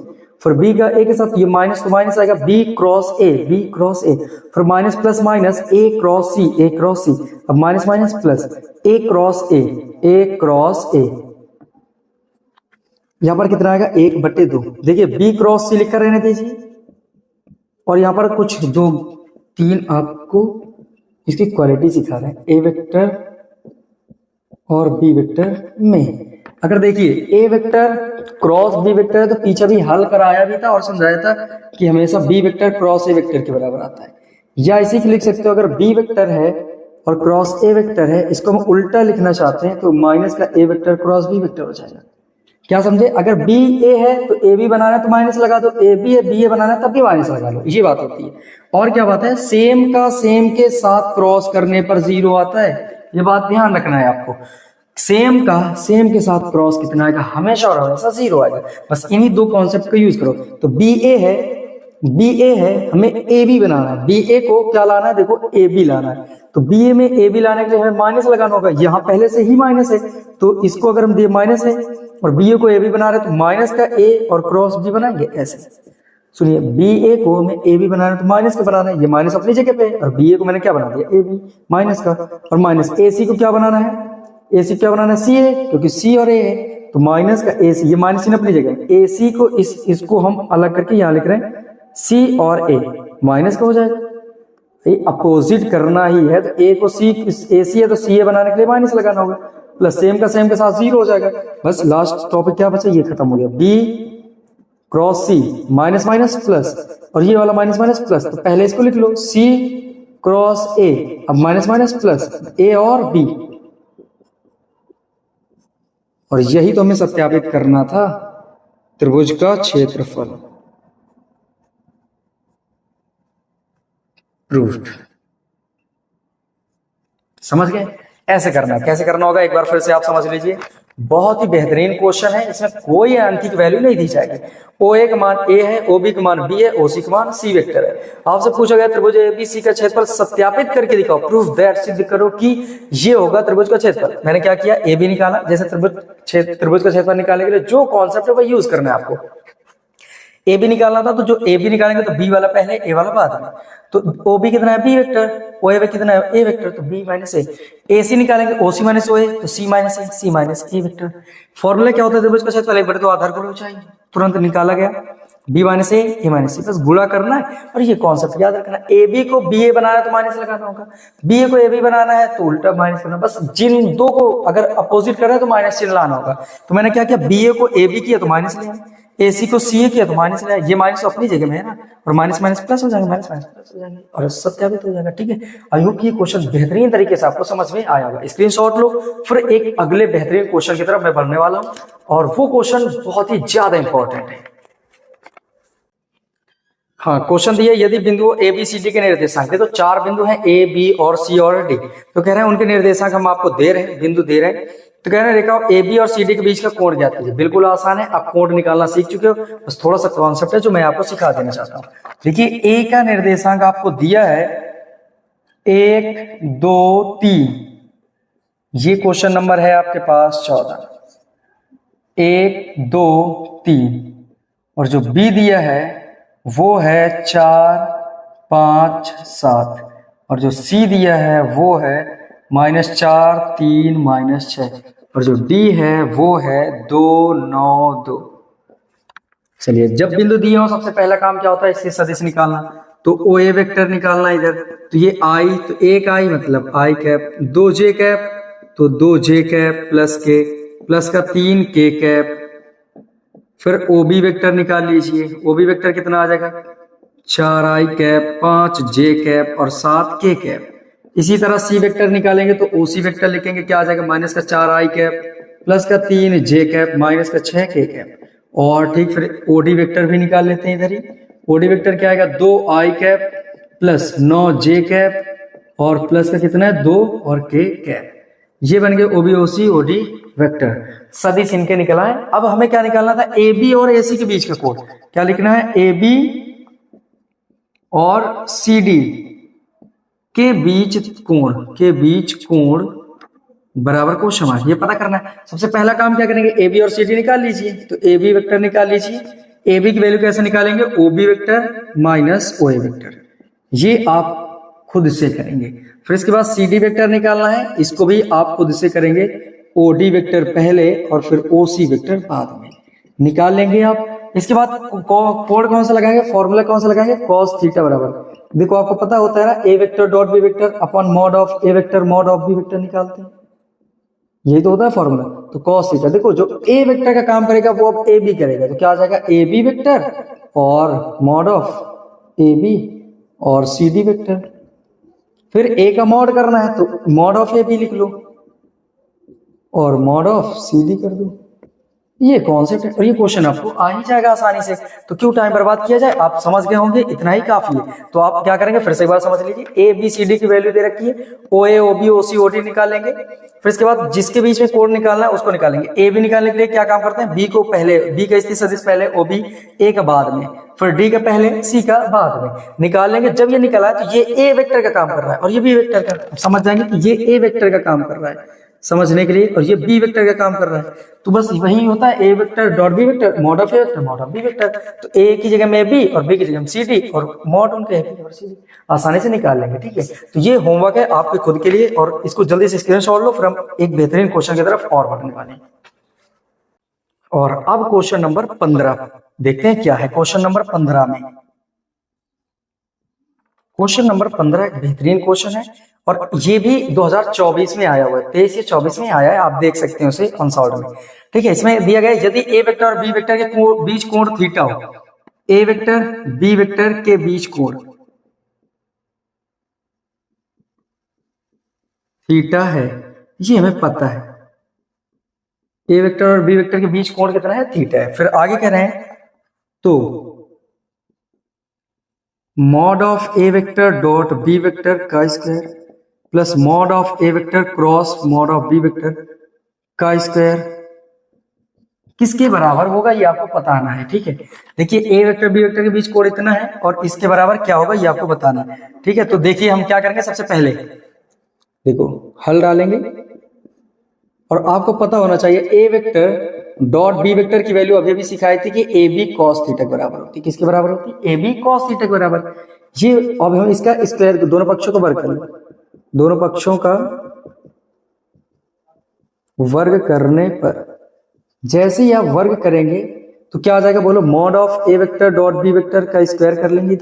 फिर बी का ए के साथ ये माइनस तो माइनस आएगा, B cross A, B cross A, फिर minus plus minus A cross C, A cross C, अब minus minus plus A cross A, A cross A, यहां पर कितना आएगा 1/2। देखिए बी क्रॉस सी लिखकर रहने दीजिए, और यहां पर कुछ 2 3 आपको इसकी क्वालिटी सिखा रहे हैं, ए वेक्टर और बी वेक्टर में। अगर देखिए ए वेक्टर क्रॉस बी वेक्टर है तो पीछे भी हल कराया भी था और समझाया था कि हमेशा B vector cross A vector के बराबर आता है, या इसी को लिख सकते हो, अगर बी वेक्टर है और क्रॉस ए वेक्टर है, इसको हम उल्टा लिखना चाहते हैं तो माइनस का ए वेक्टर क्रॉस बी वेक्टर हो जाएगा। क्या समझे? अगर बी ए है तो ए बी बनाना है तो माइनस लगा दो, ए बी है बी ए बनाना है तब भी माइनस लगा लो, ये बात होती है। और क्या बात है, सेम का सेम के साथ क्रॉस करने पर 0 आता है, ये बात ध्यान रखना है आपको। सेम का सेम के साथ क्रॉस कितना आएगा, हमेशा और हमेशा 0 आएगा। बस इन्हीं 2 कॉन्सेप्ट को यूज करो। तो बी ए है, हमें ए बी बनाना है, बी ए को क्या लाना है, देखो ए बी लाना है, तो बी ए में ए बी लाने के लिए हमें माइनस लगाना होगा, यहाँ पहले से ही माइनस है तो इसको अगर हम दिए माइनस है और बी ए को ए बी बना रहे तो माइनस का ए और क्रॉस बी बनाएंगे ऐसे। सुनिए, बी ए को हमें ए बी बनाना है तो माइनस का बनाना है, ये माइनस अपनी जगह पे है, और बी ए को मैंने क्या बना दिया ए बी माइनस का, और माइनस ए सी को क्या बनाना है, ए सी क्या बनाना है सी ए, क्योंकि सी और ए है तो माइनस का ए सी, ये माइनस इन अपनी जगह, ए सी को इसको हम अलग करके यहाँ लिख रहे हैं सी और ए, माइनस का हो जाएगा। ये अपोजिट करना ही है तो ए को सी, ए सी है तो सी ए बनाने के लिए माइनस लगाना होगा, प्लस सेम का सेम के साथ 0 हो जाएगा। बस लास्ट टॉपिक क्या बचा, ये खत्म हो गया, बी क्रॉस सी माइनस माइनस प्लस, और ये वाला माइनस माइनस प्लस, तो पहले इसको लिख लो सी क्रॉस ए, अब माइनस माइनस प्लस ए और बी, और यही तो हमें सत्यापित करना था, त्रिभुज का क्षेत्रफल प्रूव्ड। समझ गए? ऐसे करना है, कैसे करना होगा एक बार फिर से आप समझ लीजिए। बहुत ही बेहतरीन क्वेश्चन है, इसमें कोई अंतिक वैल्यू नहीं दी जाएगी। ओ ए का मान ए है, ओ बी का मान बी है, ओ सी का मान सी वेक्टर है। आपसे पूछा गया त्रिभुज एबीसी का क्षेत्रफल सत्यापित करके दिखाओ, प्रूफ दैट, सिद्ध करो कि ये होगा त्रिभुज का क्षेत्रफल। मैंने क्या किया, ए बी निकाला, जैसे त्रिभुज का क्षेत्रफल निकालने के लिए जो कॉन्सेप्ट है वह यूज करना है आपको। ए बी निकालना था तो जो ए बी निकालेंगे तो बी वाला पहले ए वाला बाद में, तो ओ बी कितना है बी वेक्टर, ओ ए कितना है ए वेक्टर, तो बी माइनस ए सी निकालेंगे ओ सी माइनस ओ ए तो सी माइनस ए वेक्टर। फॉर्मूला क्या होता है त्रिभुज का क्षेत्रफल, एक बटे तो आधार गुणा चाहिए, तुरंत निकाला गया, बी माइनस ए माइनस सी, बस गुणा करना है और ये कॉन्सेप्ट याद रखना। ए बी को बी ए बनाना है तो माइनस लगाना होगा, बी ए को ए बी बनाना है तो उल्टा माइनस करना, बस जिन 2 को अगर अपोजिट करना है तो माइनस चिन्ह लाना होगा। तो मैंने क्या किया, बी ए को ए बी किया तो माइनस लिया, ए सी को सी ए किया तो माइनस लिया, ये माइनस अपनी जगह में है ना, और माइनस माइनस प्लस हो जाएगा, माइनस माइनस प्लस हो जाएंगे और सत्यापित हो जाएगा। ठीक है, आई होप कि ये क्वेश्चन बेहतरीन तरीके से आपको समझ में आया होगा। स्क्रीनशॉट लो, फिर एक अगले बेहतरीन क्वेश्चन की तरफ मैं बढ़ने वाला हूं, और वो क्वेश्चन बहुत ही ज्यादा इंपॉर्टेंट है। हाँ, क्वेश्चन दिया, यदि बिंदु ए बी सी डी के निर्देशांक, तो 4 बिंदु हैं ए बी और सी और डी, तो कह रहे हैं उनके निर्देशांक हम आपको दे रहे हैं, बिंदु दे रहे हैं, तो कह रहे हैं रेखा ए बी और सी डी के बीच का कोण ज्ञात कीजिए। बिल्कुल आसान है, आप कोण निकालना सीख चुके हो, बस थोड़ा सा कॉन्सेप्ट है जो मैं आपको सिखा देना चाहता हूँ। देखिए ए का निर्देशांक आपको दिया है 1 2 3, ये क्वेश्चन नंबर है आपके पास 14, 1 2 3, और जो बी दिया है वो है 4 5 7, और जो सी दिया है वो है -4 3 -6, और जो डी है वो है 2 9 2। चलिए, जब बिंदु दिए हो सबसे पहला काम क्या होता है, इससे सदिश निकालना, तो ओ ए वेक्टर निकालना इधर, तो ये आई, तो एक आई मतलब आई कैप, 2 जे कैप तो 2 जे कैप प्लस के, प्लस का 3 के कैप, फिर ओ बी वेक्टर निकाल लीजिए, ओ बी वेक्टर कितना आ जाएगा 4 आई कैप 5 जे कैप और 7 के कैप। इसी तरह सी वेक्टर निकालेंगे तो ओ सी वेक्टर लिखेंगे, क्या आ जाएगा -4 आई कैप प्लस का 3 जे कैप माइनस का 6 के कैप, और ठीक, फिर ओडी वेक्टर भी निकाल लेते हैं इधर ही। ओडी वेक्टर क्या आएगा 2 आई कैप प्लस 9 जे कैप और प्लस का कितना है 2 और के कैप, ये बन गए ओबी ओसी ओडी वेक्टर। सदिश इनके निकला है। अब हमें क्या निकालना था, ए बी और ए सी के बीच का कोण, क्या लिखना है, ए बी और सी डी के बीच कोण बराबर को समान, ये पता करना है। सबसे पहला काम क्या करेंगे, ए बी और सी डी निकाल लीजिए, तो ए बी वेक्टर निकाल लीजिए, ए बी की वैल्यू कैसे निकालेंगे, O B vector minus O A vector, ये आप खुद से करेंगे। फिर इसके बाद सी डी वेक्टर निकालना है, इसको भी आप खुद से करेंगे, ओ डी वेक्टर पहले और फिर ओ सी वेक्टर बाद में निकाल लेंगे आप। इसके बाद कोड कौन सा लगाएंगे, फॉर्मूला कौन सा लगाएंगे, कॉस थीटा बराबर, देखो आपको पता होता है ना, A vector dot B vector upon mod of A vector mod of B vector निकालते हैं, यही तो होता है फॉर्मूला। तो कॉस थीटा, देखो जो ए वेक्टर का काम करेगा वो अब ए बी करेगा, तो क्या आ जाएगा, ए बी वेक्टर और मॉड ऑफ ए बी और सी डी वेक्टर। फिर ए का मॉड करना है तो मॉड ऑफ ए बी लिख लो और मॉड ऑफ सी डी कर दो। ये कॉन्सेप्ट है और ये क्वेश्चन आपको आ ही जाएगा आसानी से, तो क्यों टाइम बर्बाद किया जाए, आप समझ गए होंगे, इतना ही काफी है। तो आप क्या करेंगे, फिर से एक बार समझ लीजिए, ए बी सी डी की वैल्यू दे रखी है, ओ ए ओ बी ओ सी ओ डी निकाल लेंगे। फिर इसके बाद जिसके बीच में कोड निकालना है उसको निकालेंगे। ए बी निकालने के लिए क्या काम करते हैं, बी को पहले, बी का स्थिति सदिश पहले, ओ बी ए का बाद में, फिर डी का पहले, सी का बाद में निकाल लेंगे। जब ये निकला तो ये ए वेक्टर का काम कर रहा है और ये बी वेक्टर का, समझ जाएंगे कि ये ए वेक्टर का काम कर रहा है समझने के लिए, और ये बी वेक्टर का काम कर रहा है। तो बस वही होता है, A vector dot B vector mod of A vector mod of B vector. तो ए की जगह में बी और बी की जगह में सी डी और मॉड उनके है और सी डी, आसानी से निकाल लेंगे। ठीक है, तो ये होमवर्क है आपके खुद के लिए और इसको जल्दी से स्क्रीनशॉट लो, फिर हम एक बेहतरीन क्वेश्चन की तरफ और बढ़ने वाले हैं। और अब क्वेश्चन नंबर 15 देखते हैं क्या है क्वेश्चन नंबर 15 में। क्वेश्चन नंबर 15 एक बेहतरीन क्वेश्चन है और ये भी 2024 में आया हुआ है, 23 या 24 में आया है, आप देख सकते हैं उसे अनसॉल्व में। ठीक है, इसमें दिया गया है यदि ए वेक्टर और बी वेक्टर के बीच कोण थीटा हो, ए वेक्टर बी वेक्टर के बीच कोण थीटा है, ये हमें पता है, ए वेक्टर और बी वेक्टर के बीच कोण कितना है, थीटा है। फिर आगे कह रहे हैं तो mod of A vector dot B vector का square plus mod of A vector cross mod of B vector का स्क्वायर किसके बराबर होगा, ये आपको बताना है। ठीक है, देखिए ए वेक्टर बी वेक्टर के बीच कोण इतना है और इसके बराबर क्या होगा ये आपको बताना है। ठीक है, तो देखिए हम क्या करेंगे, सबसे पहले देखो हल डालेंगे और आपको पता होना चाहिए ए वेक्टर डॉट बी वेक्टर की वैल्यू अभी भी सिखाई थी कि ए बी कॉस थीटा के बराबर होती है, किसके बराबर होती है, ए बी कॉस थीटा के बराबर। ये अब हम इसका स्क्वायर दोनों पक्षों का वर्ग करेंगे, दोनों पक्षों का वर्ग करने पर जैसे ही आप वर्ग करेंगे तो क्या आ जाएगा, बोलो mod of A vector dot B vector का स्क्वायर कर लेंगे,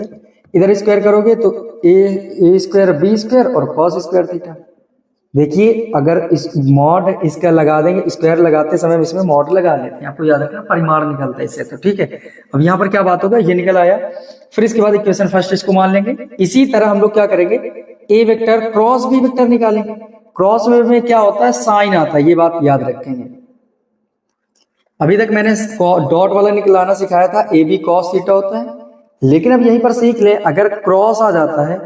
इधर स्क्वायर करोगे तो ए स्क्वायर बी स्क्वायर और कॉस स्क्वायर थीटा। देखिए अगर इस मॉड इसका लगा देंगे, स्क्वायर लगाते समय इसमें मॉड लगा लेते हैं, आपको याद रखना परिमाण निकलता है इससे। तो ठीक है, अब यहाँ पर क्या बात होगा, ये निकल आया। फिर इसके बाद इक्वेशन फर्स्ट इसको मान लेंगे। इसी तरह हम लोग क्या करेंगे, ए वेक्टर क्रॉस बी वेक्टर निकालेंगे। क्रॉस में क्या होता है, साइन आता है, ये बात याद रखेंगे। अभी तक मैंने डॉट वाला निकलाना सिखाया था, ए बी कॉस थीटा होता है, लेकिन अब यहीं पर सीख ले, अगर क्रॉस आ जाता है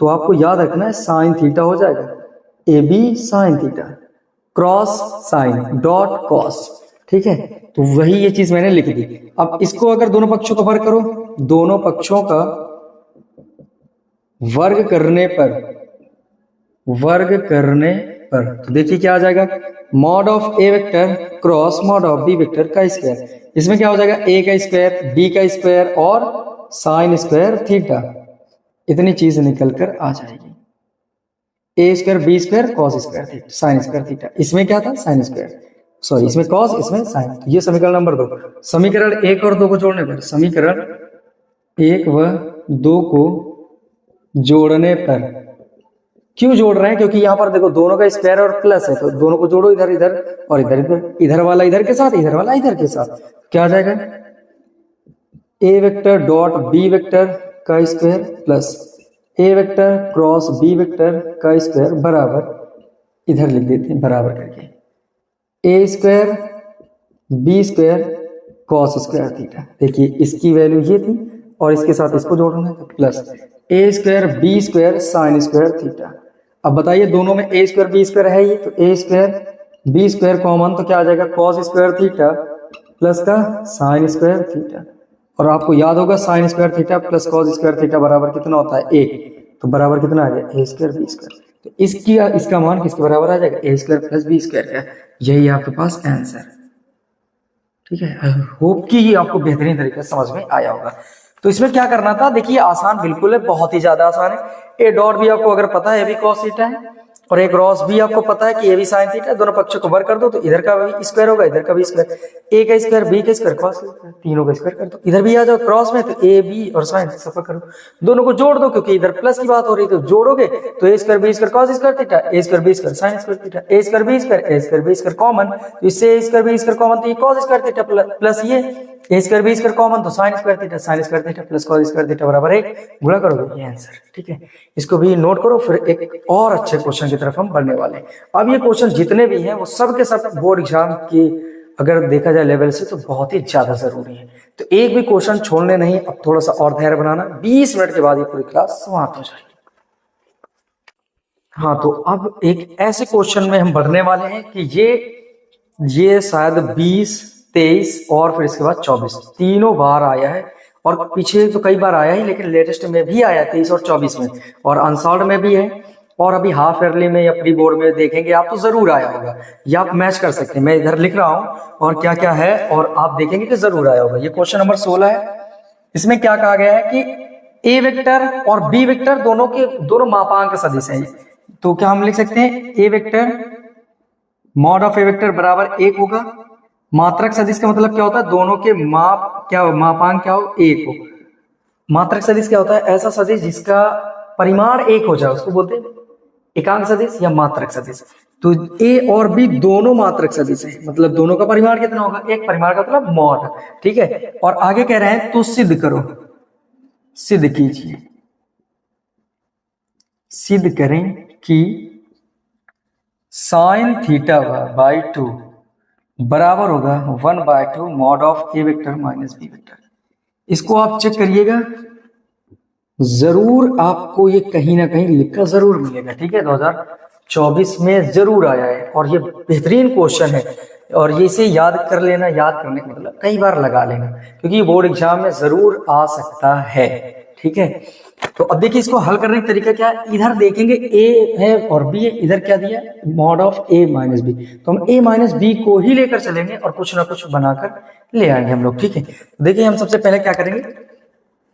तो आपको याद रखना है साइन थीटा हो जाएगा, A B sine theta cross sine dot cos. ठीक है, तो वही ये चीज मैंने लिख दी। अब इसको अगर दोनों पक्षों का वर्ग करो, दोनों पक्षों का वर्ग करने पर तो देखिए क्या आ जाएगा, mod of A vector cross mod of B vector का स्क्वायर। इसमें क्या हो जाएगा, ए का स्क्वायर बी का स्क्वायर और साइन स्क्वायर थीटा, इतनी चीज निकल कर आ जाएगी। A square B square cos square theta sine square theta, इसमें क्या था साइन स्क्वायर, सॉरी इसमें कॉस इसमें साइन। तो ये समीकरण नंबर 2। समीकरण 1 और 2 को जोड़ने पर, समीकरण 1 व 2 को जोड़ने पर, क्यों जोड़ रहे हैं, क्योंकि यहाँ पर देखो दोनों का स्क्वायर और प्लस है, तो दोनों को जोड़ो, इधर इधर और इधर इधर, इधर वाला इधर के साथ, इधर वाला इधर के साथ, क्या आ जाएगा, A vector dot B vector का square plus A vector cross B vector का स्क्वायर बराबर, इधर लिख देते हैं बराबर करके, A square B square cos square theta. देखिए इसकी वैल्यू ये थी और इसके साथ इसको जोड़ना है तो plus A square B square sine square theta. अब बताइए दोनों में ए स्क्वायर बी स्क्वायर है ही, तो A square B square common, तो क्या आ जाएगा कॉस स्क्वायर थीटा प्लस का साइन स्क्वायर थीटा। और आपको याद होगा sign square theta plus cos square theta बराबर कितना होता है, 1, तो बराबर कितना आ जाएगा, ए स्क्वायर बी स्क्वायर। तो इसका मान किसके बराबर आ जाएगा, ए स्क्वायर प्लस बी स्क्वायर का। यही आपके पास आंसर। ठीक है, होप कि आपको बेहतरीन तरीके से समझ में आया होगा। तो इसमें क्या करना था, देखिए आसान बिल्कुल है, बहुत ही ज्यादा आसान है। ए डॉट भी आपको अगर पता है, ए भी कॉस थीटा है, और एक क्रॉस भी आपको पता है कि ए भी साइन थीटा है। दोनों पक्षों को वर्ग कर दो तो इधर का भी स्क्वायर होगा, इधर का भी स्क्वायर, ए का स्क्वायर बी का स्क्वायर कॉस तीनों का स्क्वायर कर दो। इधर भी आ जाओ क्रॉस में, तो ए बी और साइन सफर करो, दोनों को जोड़ दो, क्योंकि इधर प्लस की बात हो रही है, तो जोड़ोगे तो A square B square cos square theta, A square B square sine square theta, A square B square, A square B square common, तो इससे A square B square common, तो ये कॉस स्क्वायर थीटा प्लस ये A square B square common, तो sine square theta, sine square theta plus cos square theta बराबर 1, गुणा करोगे ये आंसर। ठीक है, इसको भी नोट करो। फिर एक और अच्छे क्वेश्चन की तरफ हम बढ़ने वाले हैं। अब ये क्वेश्चन जितने भी हैं वो सब के सब बोर्ड एग्जाम की अगर देखा जाए लेवल से तो बहुत ही ज्यादा जरूरी है, तो एक भी क्वेश्चन छोड़ने नहीं। अब थोड़ा सा और धैर्य बनाना, 20 मिनट के बाद ये पूरी क्लास समाप्त हो जाएगी। हाँ, तो अब एक ऐसे क्वेश्चन में हम बढ़ने वाले हैं कि ये शायद 20, 23 और फिर इसके बाद 24 तीनों बार आया है, और पीछे तो कई बार आया ही, लेकिन लेटेस्ट में भी आया 23 और 24 में, और अनसॉल्व में भी है, और अभी हाफ ईयरली में या प्री बोर्ड में देखेंगे आप तो जरूर आया होगा। या आप मैच कर सकते हैं, मैं इधर लिख रहा हूं और क्या क्या है, और आप देखेंगे कि जरूर आया होगा। ये क्वेश्चन नंबर 16 है। इसमें क्या कहा गया है कि ए वेक्टर और बी वेक्टर दोनों मापांक सदिश हैं, तो क्या हम लिख सकते हैं A vector mod of A vector बराबर 1 होगा। मात्रक सदिश का मतलब क्या होता है, दोनों के मापांक क्या हो, 1 हो। मात्रक सदिश क्या होता है, ऐसा सदिश जिसका परिमाण 1 हो जाए उसको बोलते हैं एकांक सदिश या मात्रक सदिश। तो ए और बी दोनों मात्रक सदिश है, मतलब दोनों का परिमाण कितना होगा, एक परिमाण का मतलब मॉड। ठीक है, और आगे कह रहे हैं तो सिद्ध करो, सिद्ध कीजिए, सिद्ध करें कि साइन थीटा बाई 2 बराबर होगा 1/2 mod of A vector minus B vector. इसको आप चेक करिएगा, जरूर आपको ये कहीं ना कहीं लिखा जरूर मिलेगा। ठीक है, 2024 में जरूर आया है, और ये बेहतरीन क्वेश्चन है, और ये इसे याद कर लेना, याद करने का मतलब कई बार लगा लेना, क्योंकि बोर्ड एग्जाम में जरूर आ सकता है। ठीक है, तो अब देखिए इसको हल करने का तरीका क्या है। इधर देखेंगे ए है और बी है, इधर क्या दिया mod of A minus B, तो हम ए माइनस बी को ही लेकर चलेंगे और कुछ ना कुछ बनाकर ले आएंगे हम लोग। ठीक है, देखिए हम सबसे पहले क्या करेंगे,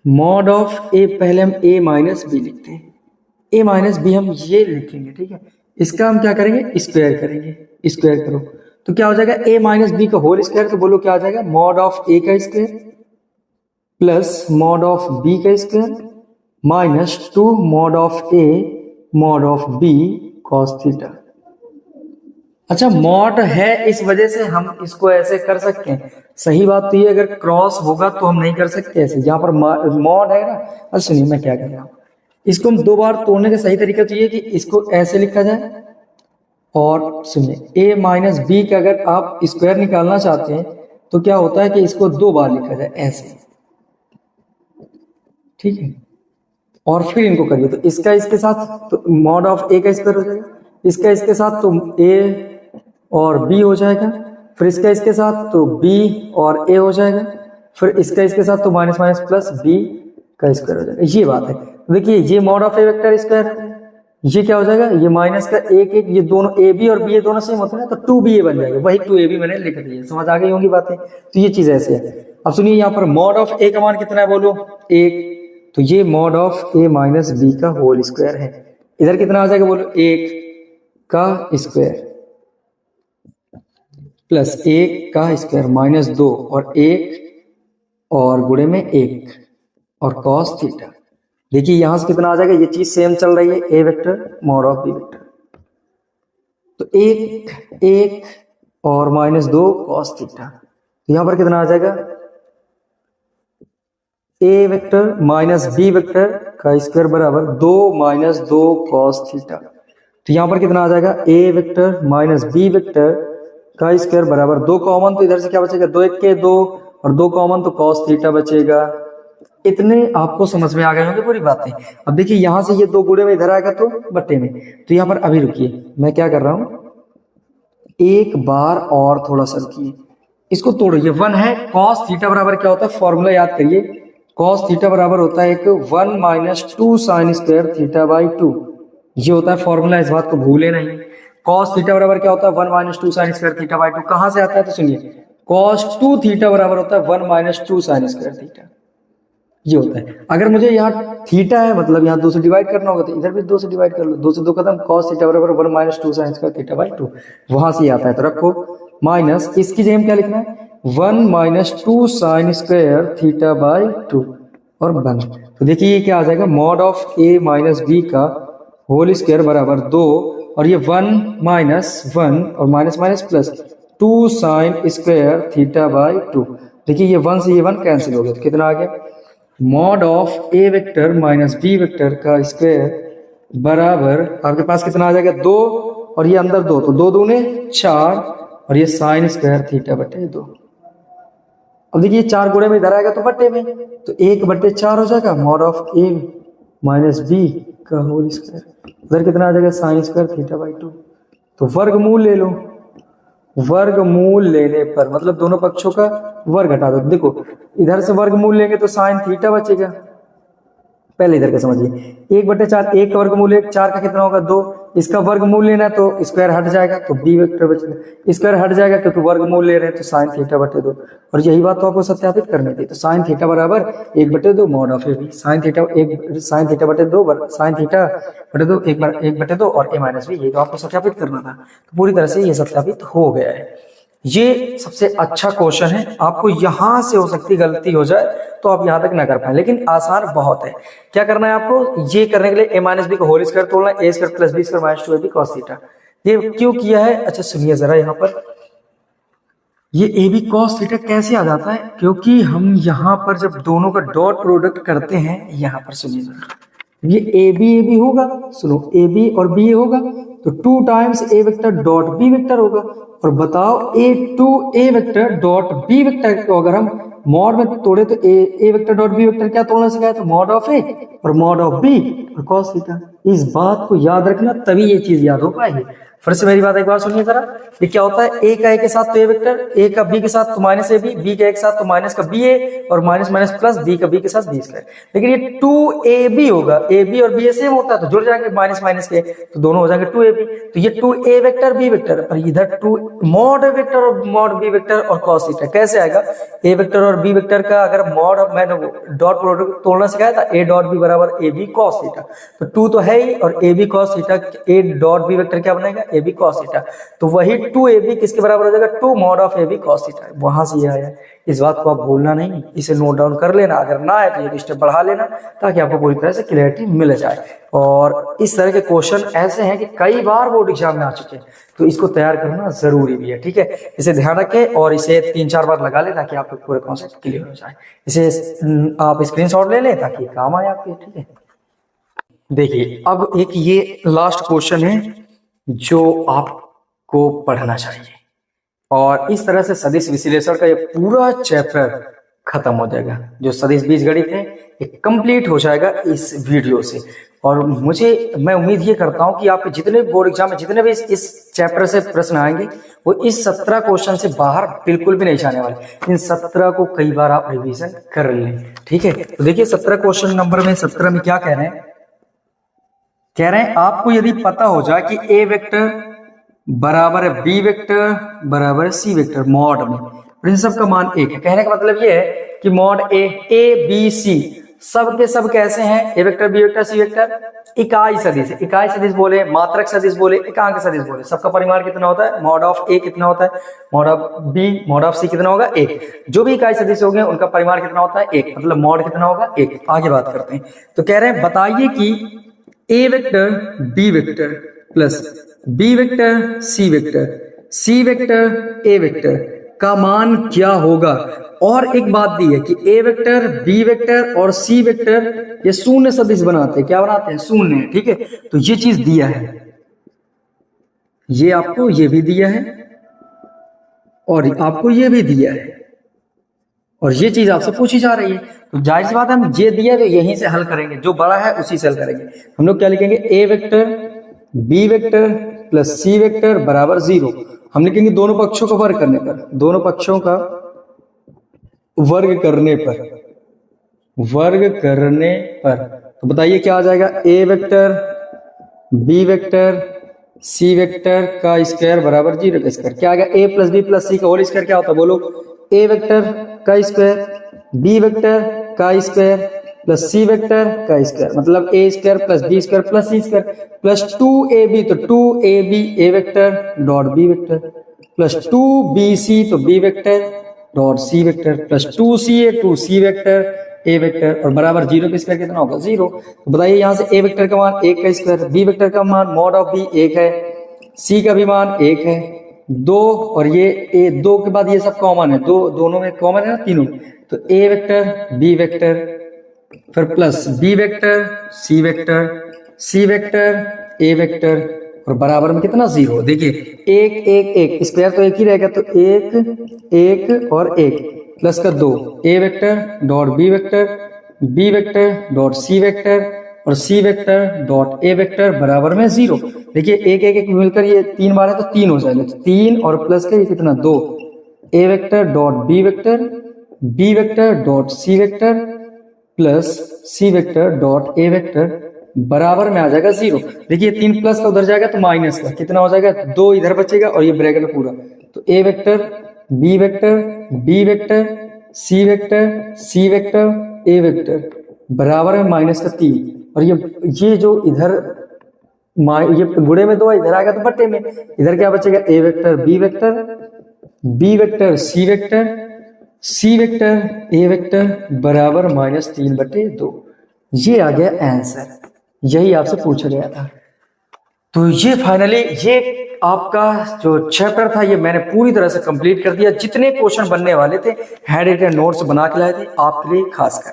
मॉड ऑफ ए, पहले हम ए माइनस बी लिखते हैं, ए माइनस बी हम ये लिखेंगे। ठीक है, इसका हम क्या करेंगे, स्क्वायर करेंगे, स्क्वायर करो तो क्या हो जाएगा ए माइनस बी का होल स्क्वायर, तो बोलो क्या आ जाएगा, मॉड ऑफ ए का square plus mod of B का square minus 2 mod of A mod of B cos theta. अच्छा, मॉड है इस वजह से हम इसको ऐसे कर सकते हैं। सही बात तो ये, अगर क्रॉस होगा तो हम नहीं कर सकते ऐसे, यहाँ पर मॉड है ना। अच्छा सुनिए मैं क्या कह रहा हूँ, इसको हम 2 बार तोड़ने का सही तरीका तो ये कि इसको ऐसे लिखा जाए, और सुनिए ए माइनस बी का अगर आप स्क्वायर निकालना चाहते हैं तो क्या होता है कि इसको 2 बार लिखा जाए ऐसे। ठीक है, और फिर इनको करिए तो इसका इसके साथ तो मॉड ऑफ ए का स्क्वायर हो जाएगा, इसका इसके साथ तो ए और बी हो जाएगा, फिर इसका इसके साथ तो बी और ए हो जाएगा, फिर इसका इसके साथ तो माइनस माइनस प्लस बी का स्क्वायर हो जाएगा। ये बात है, देखिए ये mod of A vector square, ये क्या हो जाएगा, ये माइनस का 1 1, ये दोनों ए बी और बी ए दोनों सेम होते हैं, तो 2ba बन जाएगा, वही 2ab मैंने लिख दिया। समझ आ गई होंगी बातें। तो ये चीज ऐसे है। अब सुनिए यहाँ पर मॉड ऑफ ए का मान कितना है, बोलो 1, तो ये mod of A minus B का होल स्क्वायर है। इधर कितना आ जाएगा, बोलो 1 का स्क्वायर प्लस 1 का स्क्वायर माइनस 2 और 1 और गुणे में 1 और कॉस थीटा। देखिए यहां से कितना आ जाएगा, ये चीज सेम चल रही है, A vector mod of B vector, तो 1 और माइनस 2 कॉस थीटा, तो यहां पर कितना आ जाएगा, A vector minus B vector का स्क्वायर बराबर 2 माइनस 2 कॉस थीटा। तो यहां पर कितना आ जाएगा, A vector minus B vector का स्क्वायर बराबर 2 कॉमन, तो इधर से क्या बचेगा, 2 1 के 2 और 2 कॉमन, तो कॉस थीटा बचेगा। इतने आपको समझ में आ गए होंगे पूरी बातें। अब देखिए यहां से ये 2 गुणे में इधर आएगा तो बट्टे में, तो यहां पर अभी रुकिए, मैं क्या कर रहा हूं, एक बार और थोड़ा सा रुकिए, इसको तोड़िए। 1 है, कॉस थीटा बराबर क्या होता है, फॉर्मूला याद करिए, कॉस थीटा बराबर होता है एक 1 minus 2 sine square theta by 2, ये होता है फॉर्मूला, इस बात को भूले नहीं। कॉस थीटा बराबर क्या होता है, 1 minus 2 sine square theta by 2 कहां से आता है, तो सुनिए cos 2 थीटा बराबर होता है 1 माइनस 2 साइन स्क्वायर थीटा, ये होता है। अगर मुझे यहाँ थीटा है मतलब यहाँ 2 से डिवाइड करना होगा तो इधर भी 2 से डिवाइड कर लो, 2 से 2 खत्म, cos थीटा बराबर 1 minus 2 sine square theta by 2, वहां से आता है तो रखो माइनस, इसकी जगह क्या लिखना है 1 minus 2 sine square theta by 2 और 1। तो देखिए ये क्या आ जाएगा, mod of a minus B का होल स्क्वायर बराबर 2 और ये 1 माइनस 1 और minus minus plus 2 sine square theta by 2। देखिए ये 1 से ये 1 कैंसिल हो गया तो कितना आ गया, mod of a vector minus b vector का स्क्वायर बराबर आपके पास कितना आ जाएगा 2 और ये अंदर 2 तो 2 दूने 4 और ये साइन स्क्वायर थीटा बटे 2। अब देखिए 4 गुणे में इधर आएगा तो बट्टे में, तो 1/4 हो जाएगा mod of a minus b का होल स्क्वायर, उधर कितना आ जाएगा साइन स्क्वायर थीटा बाई 2। तो वर्गमूल ले लो, वर्गमूल लेने पर मतलब दोनों पक्षों का वर्ग हटा दो, देखो इधर से वर्गमूल लेंगे तो साइन थीटा बचेगा, पहले इधर का समझिए 1/4, 1 का वर्गमूल 1, 4 का कितना होगा 2, इसका वर्गमूल लेना है तो स्क्वायर हट जाएगा तो b वेक्टर बचेगा, स्क्वायर हट जाएगा क्योंकि वर्गमूल ले रहे हैं तो साइन थीटा बटे 2, और यही बात तो आपको सत्यापित करनी थी। तो साइन थीटा बराबर 1/2 mod of A B, sine theta 1 sine theta बटे 2 साइन थीटा बटे 2 1/2 और a माइनस बी, ये तो आपको सत्यापित करना था, तो पूरी तरह से ये सत्यापित हो गया है। ये सबसे अच्छा क्वेश्चन है, आपको यहां से हो सकती गलती हो जाए तो आप यहां तक ना कर पाए, लेकिन आसान बहुत है। क्या करना है आपको, ये करने के लिए a माइनस बी को होल स्क्वायर तोड़ना है, a स्क्वायर plus B square minus 2ab cos theta. ये क्यों किया है, अच्छा सुनिए जरा, यहाँ पर ये ab cos थीटा कैसे आ जाता है, क्योंकि हम यहाँ पर जब दोनों का डॉट प्रोडक्ट करते हैं, यहाँ पर सुनिए जरा, ये ab होगा, सुनो ab और b होगा तो 2 times a vector dot b vector होगा, और बताओ a vector dot b vector को अगर हम मॉड में तोड़े तो a vector dot b vector क्या तोड़ना सिखाया था, मॉड ऑफ a और मॉड ऑफ b और cos थीटा। इस बात को याद रखना तभी ये चीज याद हो पाएगी। फिर से मेरी बात एक बार सुनिए जरा, ये क्या होता है, a का a के साथ तो a वेक्टर, a का b के साथ तो माइनस ab, b का a के साथ तो माइनस का ba और माइनस माइनस प्लस b का b के साथ b स्क्वायर। लेकिन ये 2ab होगा, ab और b सेम होता है तो जुड़ जाएंगे माइनस माइनस के, तो दोनों हो जाएंगे 2ab, तो ये 2a वेक्टर b वेक्टर और इधर 2 मॉड वेक्टर और मॉड b वेक्टर और cos थीटा। कैसे आएगा, a वेक्टर और b वेक्टर का अगर मॉड मैंने डॉट प्रोडक्ट तोड़ना सिखाया था, a डॉट b बराबर ab cos थीटा, तो 2 तो है ही और ab cos theta, a dot b vector क्या बनेगा ab cos थीटा, तो वही 2ab किसके बराबर हो जाएगा 2 mod of ab cos theta, वहां से ये आया। इस बात को आप भूलना नहीं, इसे नोट डाउन कर लेना, अगर ना आए तो एक स्टेप बढ़ा लेना ताकि आपको पूरी तरह से क्लियरिटी मिल जाए। और इस तरह के क्वेश्चन ऐसे हैं कि कई बार बोर्ड एग्जाम में आ चुके हैं, तो इसको तैयार करना जरूरी भी है, ठीक है। इसे ध्यान रखें और इसे 3-4 बार लगा लें ताकि आपको पूरे कॉन्सेप्ट क्लियर हो जाए। इसे आप स्क्रीनशॉट ले लें ताकि काम आए आपके, ठीक है। देखिए अब एक ये लास्ट क्वेश्चन है जो आपको पढ़ना चाहिए, और इस तरह से सदिश विश्लेषण का ये पूरा चैप्टर खत्म हो जाएगा। जो सदिश बीजगणित है ये कंप्लीट हो जाएगा इस वीडियो से, और मैं उम्मीद ये करता हूं कि आपके जितने बोर्ड एग्जाम में जितने भी इस चैप्टर से प्रश्न आएंगे वो इस 17 क्वेश्चन से बाहर बिल्कुल भी नहीं जाने वाले। इन 17 को कई बार आप रिवीजन कर लें, ठीक है। तो देखिए 17 क्वेश्चन नंबर में 17 में क्या कह रहे हैं, आपको यदि पता हो जाए कि a वेक्टर बराबर है b वेक्टर बराबर सी वेक्टर मॉड में, और इन सब का मान 1 है। कहने का मतलब ये है कि मॉड a b c सब के सब कैसे हैं, a vector b vector c vector इकाई सदिश है। इकाई सदिश बोले, मात्रक सदिश बोले, एकांक सदिश बोले, सबका परिमाण कितना होता है, मॉड ऑफ a कितना होता है, mod of b mod of c कितना होगा 1। जो भी इकाई सदिश होंगे उनका परिमाण कितना होता है 1, मतलब मॉड कितना होगा 1। आगे बात करते हैं, तो कह रहे हैं बताइए कि a vector b vector plus b vector c vector c vector a vector का मान क्या होगा। और एक बात दी है कि a वेक्टर b वेक्टर और c वेक्टर ये शून्य सदिश बनाते हैं, क्या बनाते हैं, शून्य, ठीक है। तो ये चीज दिया है, ये आपको ये भी दिया है और आपको ये भी दिया है, और ये चीज आपसे पूछी जा रही है। तो जाहिर सी बात है हम ये दिया तो यहीं से हल करेंगे, जो बड़ा है उसी से हल करेंगे। हम लोग क्या लिखेंगे, a vector b vector plus c vector बराबर 0। हम लिखेंगे दोनों पक्षों का वर्ग करने पर, दोनों पक्षों का वर्ग करने पर, वर्ग करने पर, तो बताइए क्या आ जाएगा, a vector b vector C vector का स्क्वायर बराबर 0 का स्क्वायर। क्या आ गया, A plus B plus C का होल स्क्वायर क्या होता है बोलो, ए वेक्टर का स्क्वायर बी वेक्टर का स्क्वायर प्लस सी वेक्टर का स्क्वायर, मतलब A square plus B square plus C square plus 2ab, तो 2ab A vector dot B vector plus 2bc तो B vector dot C vector plus 2ca 2c vector A vector और बराबर 0 का square कितना होगा 0। तो बताइए यहाँ से ए वेक्टर का मान 1 का स्क्वायर, बी वेक्टर का मान मॉड ऑफ बी 1 है, सी का भी मान 1 है, 2 और ये ए 2 के बाद ये सब कॉमन है, दो दोनों में कॉमन है ना तीनों, तो ए वेक्टर बी वेक्टर फिर plus B vector C vector C vector A vector और बराबर में कितना 0। देखिए एक एक एक स्क्वायर तो एक ही रहेगा, तो एक एक और एक प्लस का 2 A vector dot B vector dot C vector और C vector dot A vector बराबर में 0। देखिए एक एक एक मिलकर ये 3 बार है तो 3 हो जाएगा, तो 3 और प्लस का ये कितना 2 A vector dot B vector dot C vector plus C vector dot A vector बराबर में आ जाएगा 0। देखिए 3 प्लस का उधर जाएगा तो माइनस का कितना हो जाएगा, 2 इधर बचेगा और ये ब्रैकेट पूरा, तो A vector B vector C vector A vector बराबर में माइनस का 3 और ये जो इधर ये गुणे में 2 इधर आएगा तो बट्टे में, इधर क्या बचेगा A vector B vector C vector A vector बराबर -3/2। ये आ गया आंसर, यही आपसे पूछा गया था। तो ये फाइनली ये आपका जो चैप्टर था ये मैंने पूरी तरह से कंप्लीट कर दिया। जितने क्वेश्चन बनने वाले थे हैंड रिटन नोट्स बना के लाए थे आपके लिए खासकर।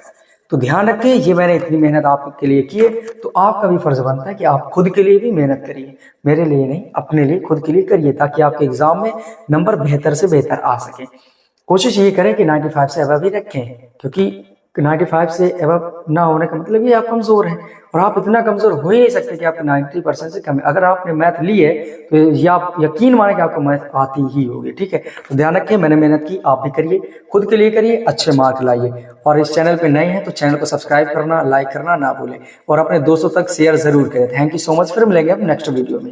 तो ध्यान रखें, ये मैंने इतनी मेहनत आपके लिए की है, तो आपका भी फर्ज बनता है कि आप खुद के लिए भी मेहनत करिए, मेरे लिए नहीं अपने लिए खुद के लिए करिए, ताकि आपके एग्जाम में नंबर बेहतर से बेहतर आ सके। कोशिश ये करें कि 95 से अबव ही रखें, क्योंकि 95 से अबव ना होने का मतलब ये आप कमजोर हैं, और आप इतना कमजोर हो ही नहीं सकते कि आपके 90% से कम है। अगर आपने मैथ ली है तो ये आप यकीन माने कि आपको मैथ आती ही होगी, ठीक है। तो ध्यान रखिए, मैंने मेहनत की, आप भी करिए, खुद के लिए करिए, अच्छे मार्क लाइए। और इस चैनल पे नए हैं तो चैनल को सब्सक्राइब करना, लाइक करना ना भूलें, और अपने दोस्तों तक शेयर जरूर करें। थैंक यू सो मच, फिर मिलेंगे अब नेक्स्ट वीडियो में।